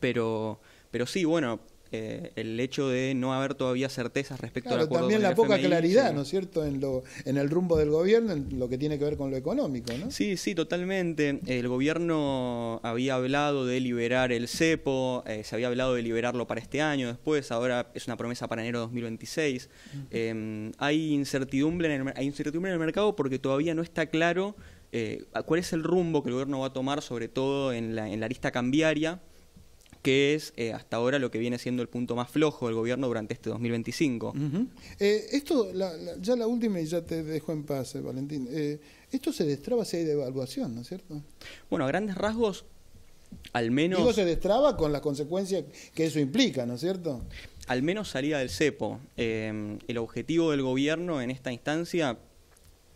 Pero sí, bueno, el hecho de no haber todavía certezas respecto al acuerdo también con la el poca FMI, claridad, sí. ¿no es cierto?, en el rumbo del gobierno, en lo que tiene que ver con lo económico, ¿no? Sí, totalmente. El gobierno había hablado de liberar el cepo, se había hablado de liberarlo para este año, después, ahora es una promesa para enero de 2026. Hay incertidumbre en el mercado porque todavía no está claro cuál es el rumbo que el gobierno va a tomar, sobre todo en la lista cambiaria, que es hasta ahora lo que viene siendo el punto más flojo del gobierno durante este 2025. Esto, ya la última y ya te dejo en paz, Valentín. Esto se destraba si hay devaluación, ¿no es cierto? Bueno, a grandes rasgos, al menos... Digo, se destraba con las consecuencias que eso implica, ¿no es cierto? Al menos salida del cepo. El objetivo del gobierno en esta instancia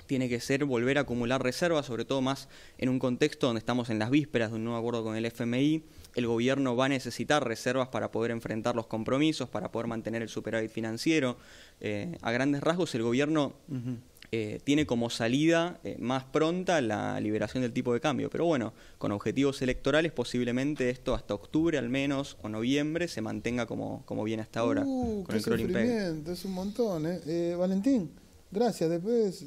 tiene que ser volver a acumular reservas, sobre todo más en un contexto donde estamos en las vísperas de un nuevo acuerdo con el FMI. El gobierno va a necesitar reservas para poder enfrentar los compromisos, para poder mantener el superávit financiero. A grandes rasgos, el gobierno tiene como salida más pronta la liberación del tipo de cambio. Pero bueno, con objetivos electorales, posiblemente esto hasta octubre al menos, o noviembre, se mantenga como viene hasta ahora. Con qué el crawling peg. es un montón, Valentín, gracias. Después...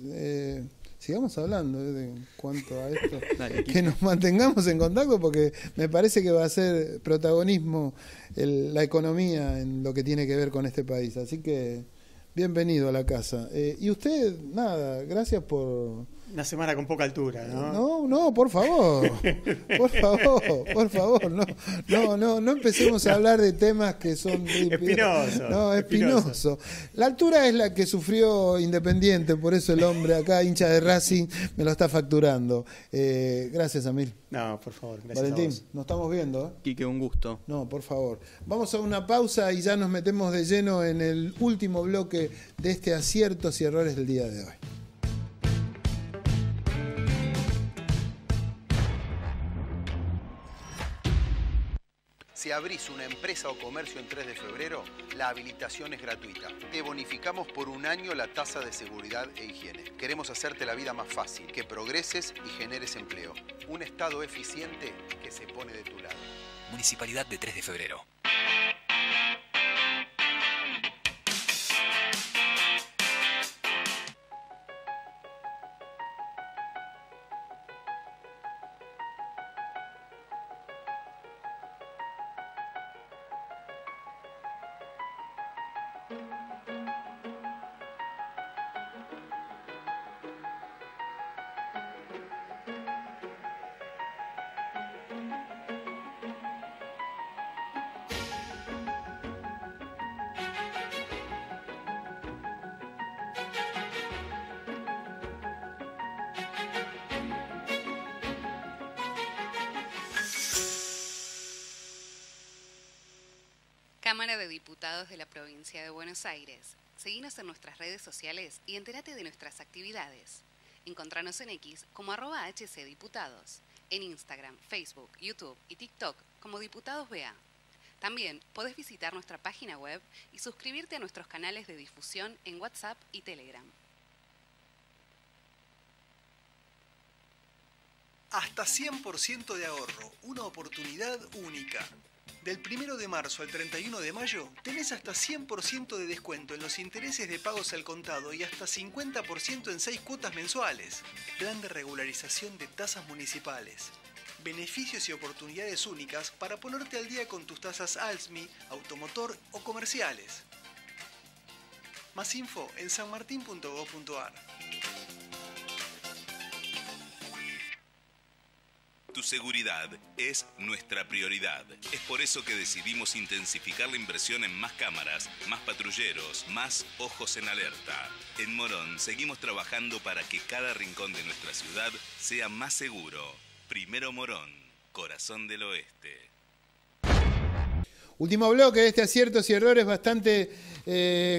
sigamos hablando en cuanto a esto. Dale, que nos mantengamos en contacto porque me parece que va a ser protagonismo la economía en lo que tiene que ver con este país. Así que bienvenido a la casa. Y usted, nada, gracias por... Una semana con poca altura, ¿no? No, por favor. Por favor, no empecemos a hablar de temas que son espinosos. No, espinoso. La altura es la que sufrió Independiente, por eso el hombre acá, hincha de Racing, me lo está facturando. Gracias, Amil. No, por favor, gracias. Valentín, nos estamos viendo. Quique, un gusto. No, por favor. Vamos a una pausa y ya nos metemos de lleno en el último bloque de este aciertos y errores del día de hoy. Si abrís una empresa o comercio en 3 de febrero, la habilitación es gratuita. Te bonificamos por un año la tasa de seguridad e higiene. Queremos hacerte la vida más fácil, que progreses y generes empleo. Un Estado eficiente que se pone de tu lado. Municipalidad de 3 de febrero. Cámara de Diputados de la Provincia de Buenos Aires. Seguinos en nuestras redes sociales y entérate de nuestras actividades. Encontranos en X como @HCDiputados, en Instagram, Facebook, YouTube y TikTok como Diputados BA. También podés visitar nuestra página web y suscribirte a nuestros canales de difusión en WhatsApp y Telegram. Hasta 100% de ahorro, una oportunidad única. Del 1 de marzo al 31 de mayo tenés hasta 100% de descuento en los intereses de pagos al contado y hasta 50% en 6 cuotas mensuales. Plan de regularización de tasas municipales. beneficios y oportunidades únicas para ponerte al día con tus tasas ALSMI, automotor o comerciales. Más info en sanmartin.gov.ar. Tu seguridad es nuestra prioridad. Es por eso que decidimos intensificar la inversión en más cámaras, más patrulleros, más ojos en alerta. En Morón seguimos trabajando para que cada rincón de nuestra ciudad sea más seguro. Primero Morón, corazón del oeste. Último bloque de este aciertos y errores bastante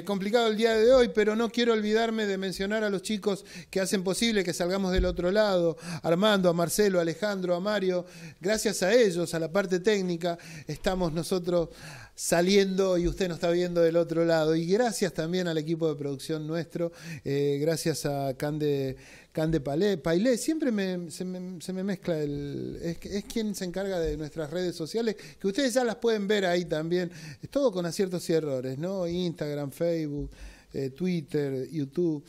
complicado el día de hoy, pero no quiero olvidarme de mencionar a los chicos que hacen posible que salgamos del otro lado, a Armando, a Marcelo, a Alejandro, a Mario. Gracias a ellos, a la parte técnica, estamos nosotros saliendo y usted nos está viendo del otro lado. Y gracias también al equipo de producción nuestro, gracias a Cande Pailé. Siempre se me mezcla, es quien se encarga de nuestras redes sociales, que ustedes ya las pueden ver ahí también, es todo con aciertos y errores, ¿no? Instagram, Facebook, Twitter, YouTube.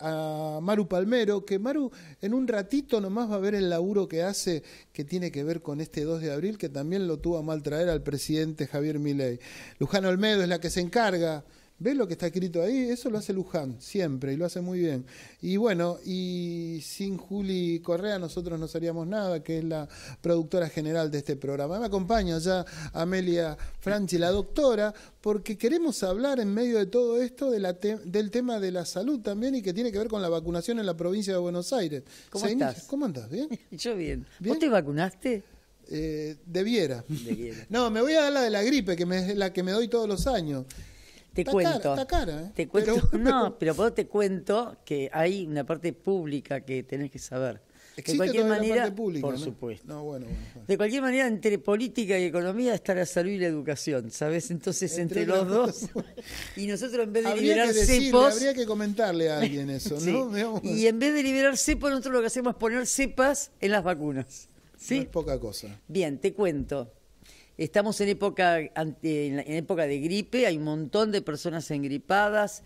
A Maru Palmero, que Maru en un ratito nomás va a ver el laburo que hace, que tiene que ver con este 2 de abril, que también lo tuvo a mal traer al presidente Javier Milei. Luján Olmedo es la que se encarga. ¿Ves lo que está escrito ahí? Eso lo hace Luján, siempre, y lo hace muy bien. Y bueno, y sin Juli Correa nosotros no seríamos nada, que es la productora general de este programa. Me acompaña ya Amelia Franchi, la doctora, porque queremos hablar en medio de todo esto del tema de la salud también, y que tiene que ver con la vacunación en la provincia de Buenos Aires. ¿Cómo estás? ¿Cómo andás? ¿Bien? Yo bien. ¿Vos te vacunaste? Debiera. No, me voy a dar la de la gripe, que es la que me doy todos los años. Te cuento. Está cara, ¿eh? Te cuento, pero te cuento que hay una parte pública que tenés que saber. ¿Existe de cualquier manera, la parte pública, por ¿no? supuesto. No, bueno. De cualquier manera, entre política y economía está la salud y la educación, ¿sabes? Entonces, entre los dos. Y nosotros, en vez de liberar cepos. Habría que comentarle a alguien eso, ¿no? Sí. Y en vez de liberar cepos, nosotros lo que hacemos es poner cepas en las vacunas. ¿Sí? No es poca cosa. Bien, te cuento. Estamos en época de gripe, hay un montón de personas engripadas.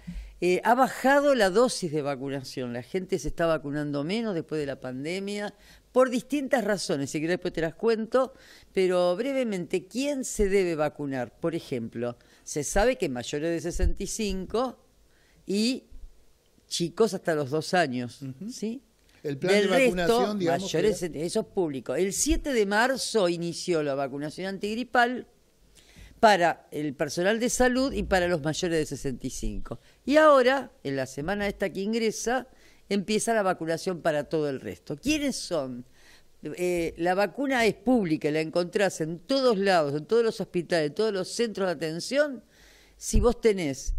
Ha bajado la dosis de vacunación, la gente se está vacunando menos después de la pandemia, por distintas razones, si querés después te las cuento, pero brevemente, ¿quién se debe vacunar? Por ejemplo, se sabe que mayores de 65 y chicos hasta los 2 años, ¿sí? El plan de vacunación, digamos, mayores, eso es público. El 7 de marzo inició la vacunación antigripal para el personal de salud y para los mayores de 65. Y ahora, en la semana esta que ingresa, empieza la vacunación para todo el resto. ¿Quiénes son? La vacuna es pública, la encontrás en todos lados, en todos los hospitales, en todos los centros de atención, si vos tenés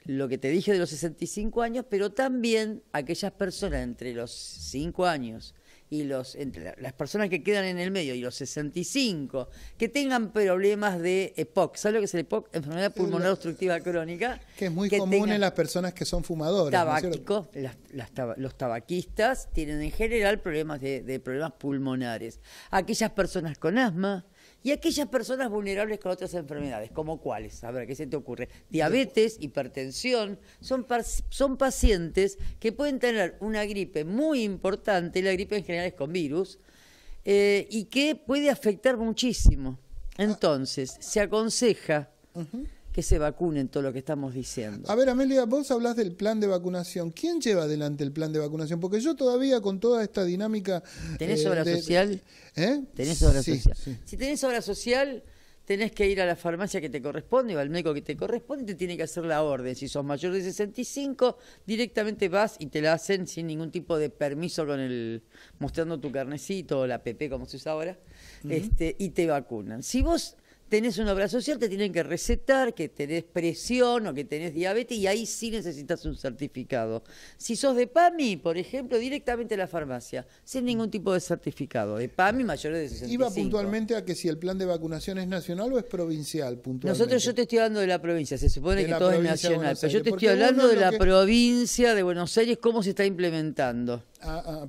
lo que te dije de los 65 años, pero también aquellas personas entre los 5 años y entre las personas que quedan en el medio y los 65, que tengan problemas de EPOC. ¿Sabes lo que es el EPOC? Enfermedad pulmonar obstructiva crónica. Que es muy común en las personas que son fumadores. Tabáquicos, los tabaquistas tienen en general problemas de problemas pulmonares. Aquellas personas con asma, y aquellas personas vulnerables con otras enfermedades, ¿como cuáles? A ver, ¿qué se te ocurre? Diabetes, hipertensión, son pacientes que pueden tener una gripe muy importante, la gripe en general es con virus, y que puede afectar muchísimo. Entonces, se aconseja que se vacunen, todo lo que estamos diciendo. A ver, Amelia, vos hablás del plan de vacunación. ¿Quién lleva adelante el plan de vacunación? Porque yo todavía con toda esta dinámica... ¿Tenés obra social? ¿Tenés obra social? Sí. Si tenés obra social, tenés que ir a la farmacia que te corresponde o al médico que te corresponde y te tiene que hacer la orden. Si sos mayor de 65, directamente vas y te la hacen sin ningún tipo de permiso, mostrando tu carnecito o la PP, como se usa ahora, y te vacunan. Si vos tenés una obra social, te tienen que recetar que tenés presión o que tenés diabetes, y ahí sí necesitas un certificado. Si sos de PAMI, por ejemplo, directamente a la farmacia, sin ningún tipo de certificado. De PAMI, mayores de 65. Iba puntualmente a que si el plan de vacunación es nacional o es provincial, puntualmente. Yo te estoy hablando de la provincia, se supone que todo es nacional, pero yo te estoy hablando de la provincia de Buenos Aires, cómo se está implementando.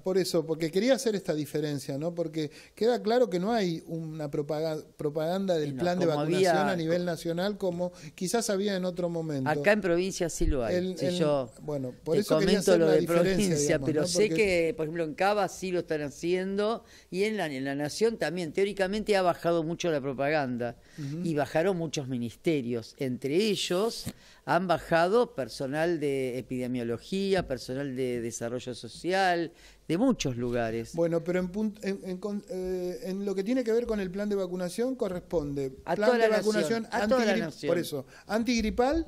Por eso, porque quería hacer esta diferencia, ¿no? Porque queda claro que no hay una propaganda del plan de vacunación a nivel nacional como quizás había en otro momento. Acá en provincia sí lo hay. Yo bueno, por te eso quería comento hacer lo la de diferencia, provincia, digamos, pero ¿no? sé Porque que, por ejemplo, en Cava sí lo están haciendo y en la Nación también. Teóricamente ha bajado mucho la propaganda y bajaron muchos ministerios. Entre ellos han bajado personal de epidemiología, personal de desarrollo social, de muchos lugares. Bueno, pero en lo que tiene que ver con el plan de vacunación corresponde a plan toda de la vacunación nación, a toda la nación. Por eso, antigripal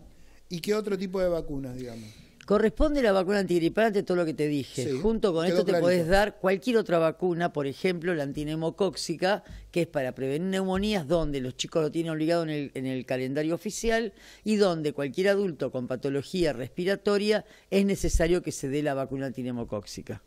y qué otro tipo de vacunas, digamos. Corresponde la vacuna antigripal ante todo lo que te dije. Sí, junto con esto te clarito. podés dar cualquier otra vacuna, por ejemplo la antineumocóxica, que es para prevenir neumonías, donde los chicos lo tienen obligado en el calendario oficial y donde cualquier adulto con patología respiratoria es necesario que se dé la vacuna antineumocóxica.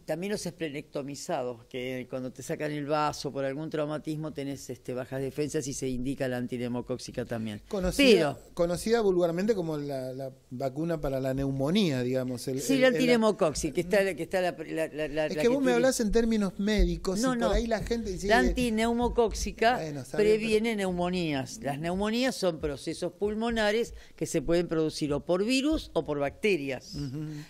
También los esplenectomizados, que cuando te sacan el vaso por algún traumatismo tenés bajas defensas y se indica la antineumocóxica también. Conocida vulgarmente como la vacuna para la neumonía, digamos. La antineumocóxica, que está la es que vos me hablás en términos médicos y por ahí la gente dice... La antineumocóxica previene neumonías. Las neumonías son procesos pulmonares que se pueden producir o por virus o por bacterias.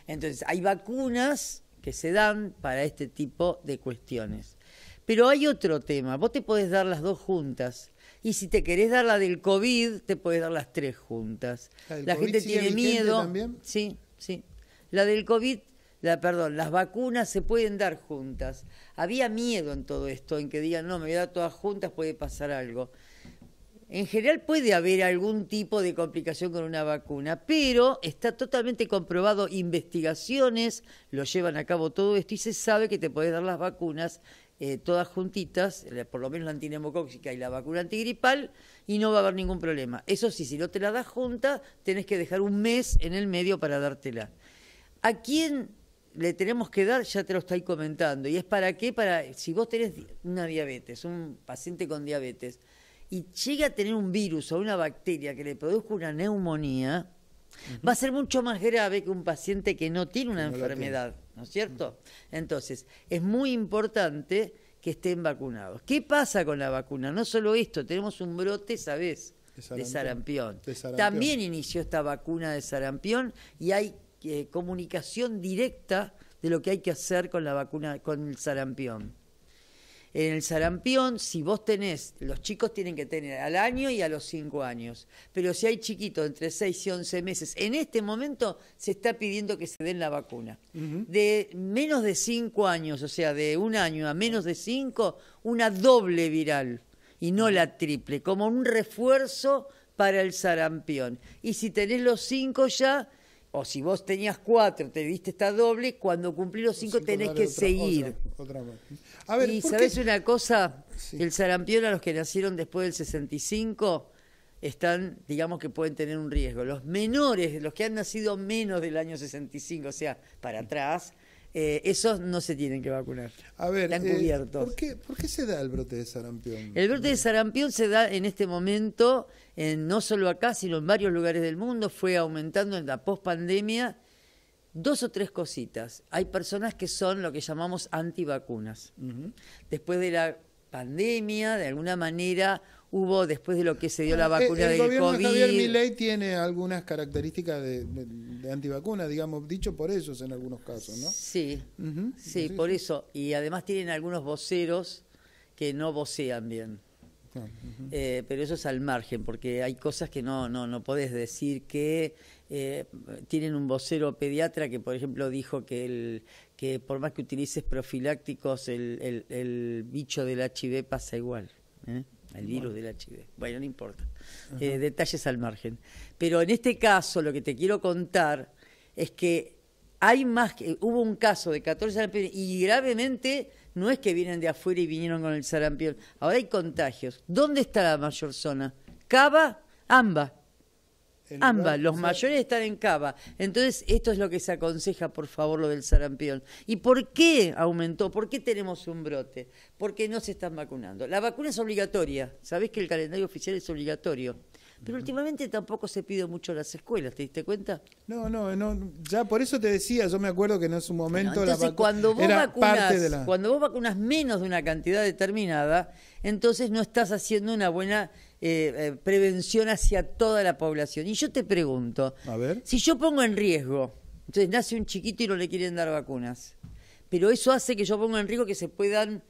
Entonces, hay vacunas que se dan para este tipo de cuestiones. Pero hay otro tema, vos te podés dar las dos juntas, y si te querés dar la del COVID, te podés dar las tres juntas. La gente tiene miedo. ¿También? Sí. La del COVID, las vacunas se pueden dar juntas. Había miedo en todo esto, en que digan, no, me voy a dar todas juntas, puede pasar algo. En general puede haber algún tipo de complicación con una vacuna, pero está totalmente comprobado, investigaciones lo llevan a cabo todo esto y se sabe que te podés dar las vacunas todas juntitas, por lo menos la antineumocóxica y la vacuna antigripal, y no va a haber ningún problema. Eso sí, si no te la das junta, tenés que dejar un mes en el medio para dártela. ¿A quién le tenemos que dar? Ya te lo estoy comentando. ¿Y es para qué? Para si vos tenés una diabetes, un paciente con diabetes, y llega a tener un virus o una bacteria que le produzca una neumonía, va a ser mucho más grave que un paciente que no tiene una enfermedad, ¿no es cierto? Entonces, es muy importante que estén vacunados. ¿Qué pasa con la vacuna? No solo esto, tenemos un brote, ¿sabés? De sarampión. También inició esta vacuna de sarampión y hay comunicación directa de lo que hay que hacer con la vacuna, con el sarampión. En el sarampión, si vos tenés, los chicos tienen que tener al año y a los 5 años, pero si hay chiquitos entre 6 y 11 meses, en este momento se está pidiendo que se den la vacuna. De menos de 5 años, o sea, de 1 año a menos de 5, una doble viral y no la triple, como un refuerzo para el sarampión. Y si tenés los 5 ya, o si vos tenías 4, te diste esta doble, cuando cumplís los 5 tenés que seguir. A ver, y ¿sabés una cosa? Sí. El sarampión a los que nacieron después del 65 están, digamos que pueden tener un riesgo. Los menores, los que han nacido menos del año 65, o sea, para atrás, esos no se tienen que vacunar. A ver, están cubiertos. ¿Por qué se da el brote de sarampión? El brote de sarampión se da en este momento, no solo acá, sino en varios lugares del mundo. Fue aumentando en la pospandemia. 2 o 3 cositas. Hay personas que son lo que llamamos antivacunas. Después de la pandemia, de alguna manera, hubo, después de lo que se dio la vacuna del COVID... El gobierno de Javier Milei tiene algunas características de antivacuna, digamos, dicho por ellos en algunos casos, ¿no? Sí, sí, por eso. Y además tienen algunos voceros que no vocean bien. Pero eso es al margen, porque hay cosas que no podés decir que... tienen un vocero pediatra que, por ejemplo, dijo que por más que utilices profilácticos, el bicho del HIV pasa igual, el virus del HIV. Bueno, no importa. Detalles al margen. Pero en este caso, lo que te quiero contar es que hay más, hubo un caso de 14 sarampión y gravemente no es que vienen de afuera y vinieron con el sarampión. Ahora hay contagios. ¿Dónde está la mayor zona? Cava, AMBA. Ambas, los mayores están en Cava. Entonces, esto es lo que se aconseja, por favor, lo del sarampión. ¿Y por qué aumentó? ¿Por qué tenemos un brote? Porque no se están vacunando. La vacuna es obligatoria. ¿Sabés que el calendario oficial es obligatorio? Pero últimamente tampoco se pide mucho en las escuelas, ¿te diste cuenta? No, ya por eso te decía, yo me acuerdo que en su momento Bueno, entonces, cuando vos vacunas menos de una cantidad determinada, entonces no estás haciendo una buena prevención hacia toda la población. Y yo te pregunto, a ver, si yo pongo en riesgo, entonces nace un chiquito y no le quieren dar vacunas, pero eso hace que yo ponga en riesgo que se puedan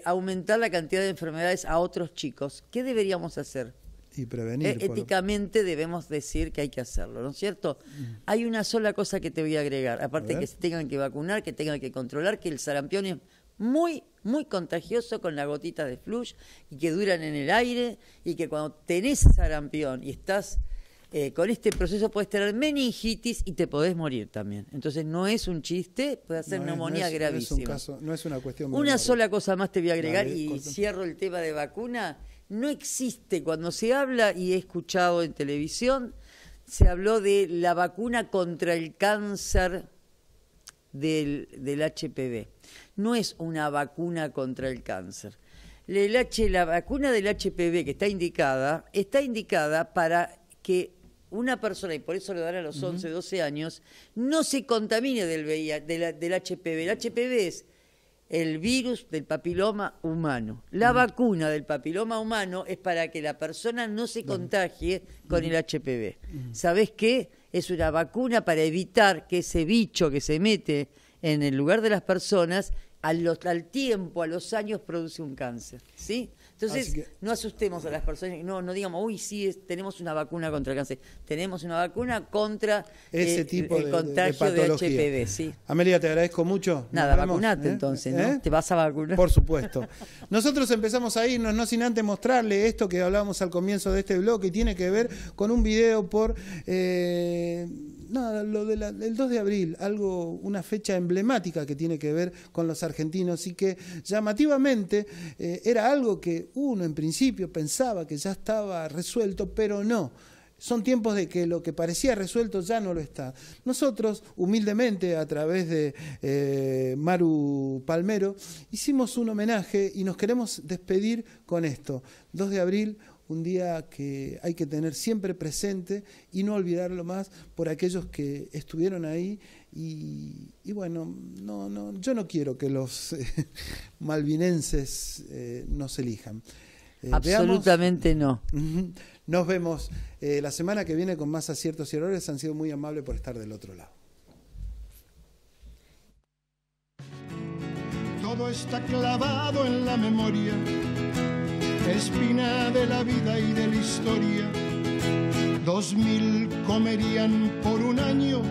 aumentar la cantidad de enfermedades a otros chicos, ¿qué deberíamos hacer? Y prevenir. Éticamente debemos decir que hay que hacerlo, ¿no es cierto? Hay una sola cosa que te voy a agregar, aparte de que se tengan que vacunar, que tengan que controlar, que el sarampión es muy, muy contagioso con la gotita de flush y que duran en el aire y que cuando tenés sarampión y estás con este proceso puedes tener meningitis y te podés morir también. Entonces no es un chiste, puede ser neumonía gravísima. No es una cuestión. Una sola cosa más te voy a agregar y cierro el tema de vacuna. No existe, cuando se habla, y he escuchado en televisión, se habló de la vacuna contra el cáncer del HPV. No es una vacuna contra el cáncer. La vacuna del HPV que está indicada para que una persona, y por eso lo dan a los 11, 12 años, no se contamine del HPV. El HPV es el virus del papiloma humano. La vacuna del papiloma humano es para que la persona no se contagie con el HPV. ¿Sabés qué? Es una vacuna para evitar que ese bicho que se mete en el lugar de las personas, al tiempo, a los años, produce un cáncer. ¿Sí? Entonces, no asustemos a las personas, no digamos, uy, sí, tenemos una vacuna contra el cáncer. Tenemos una vacuna contra ese tipo el contagio de HPV. ¿Sí? Amelia, te agradezco mucho. Nada, vacunate entonces, ¿no? ¿Te vas a vacunar? Por supuesto. Nosotros empezamos a irnos, no sin antes mostrarle esto que hablábamos al comienzo de este bloque, y tiene que ver con un video por... lo del 2 de abril, una fecha emblemática que tiene que ver con los argentinos y que llamativamente era algo que uno en principio pensaba que ya estaba resuelto, pero no. Son tiempos de que lo que parecía resuelto ya no lo está. Nosotros, humildemente, a través de Maru Palmero, hicimos un homenaje y nos queremos despedir con esto. 2 de abril, un día que hay que tener siempre presente y no olvidarlo más por aquellos que estuvieron ahí y bueno, yo no quiero que los malvinenses nos elijan. Absolutamente no. Nos vemos la semana que viene con más aciertos y errores. Han sido muy amables por estar del otro lado. Todo está clavado en la memoria, espina de la vida y de la historia. 2000 comerían por un año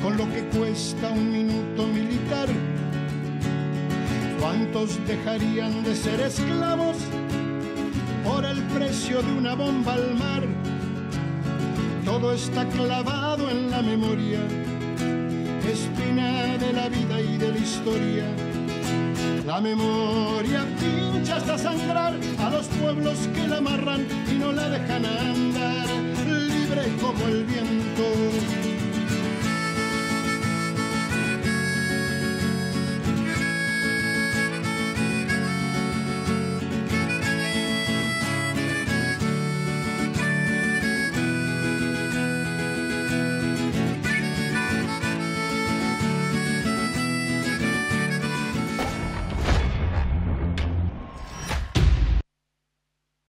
con lo que cuesta un minuto militar. ¿Cuántos dejarían de ser esclavos por el precio de una bomba al mar? Todo está clavado en la memoria, espina de la vida y de la historia. La memoria pincha hasta sangrar a los pueblos que la amarran y no la dejan andar, libre como el viento.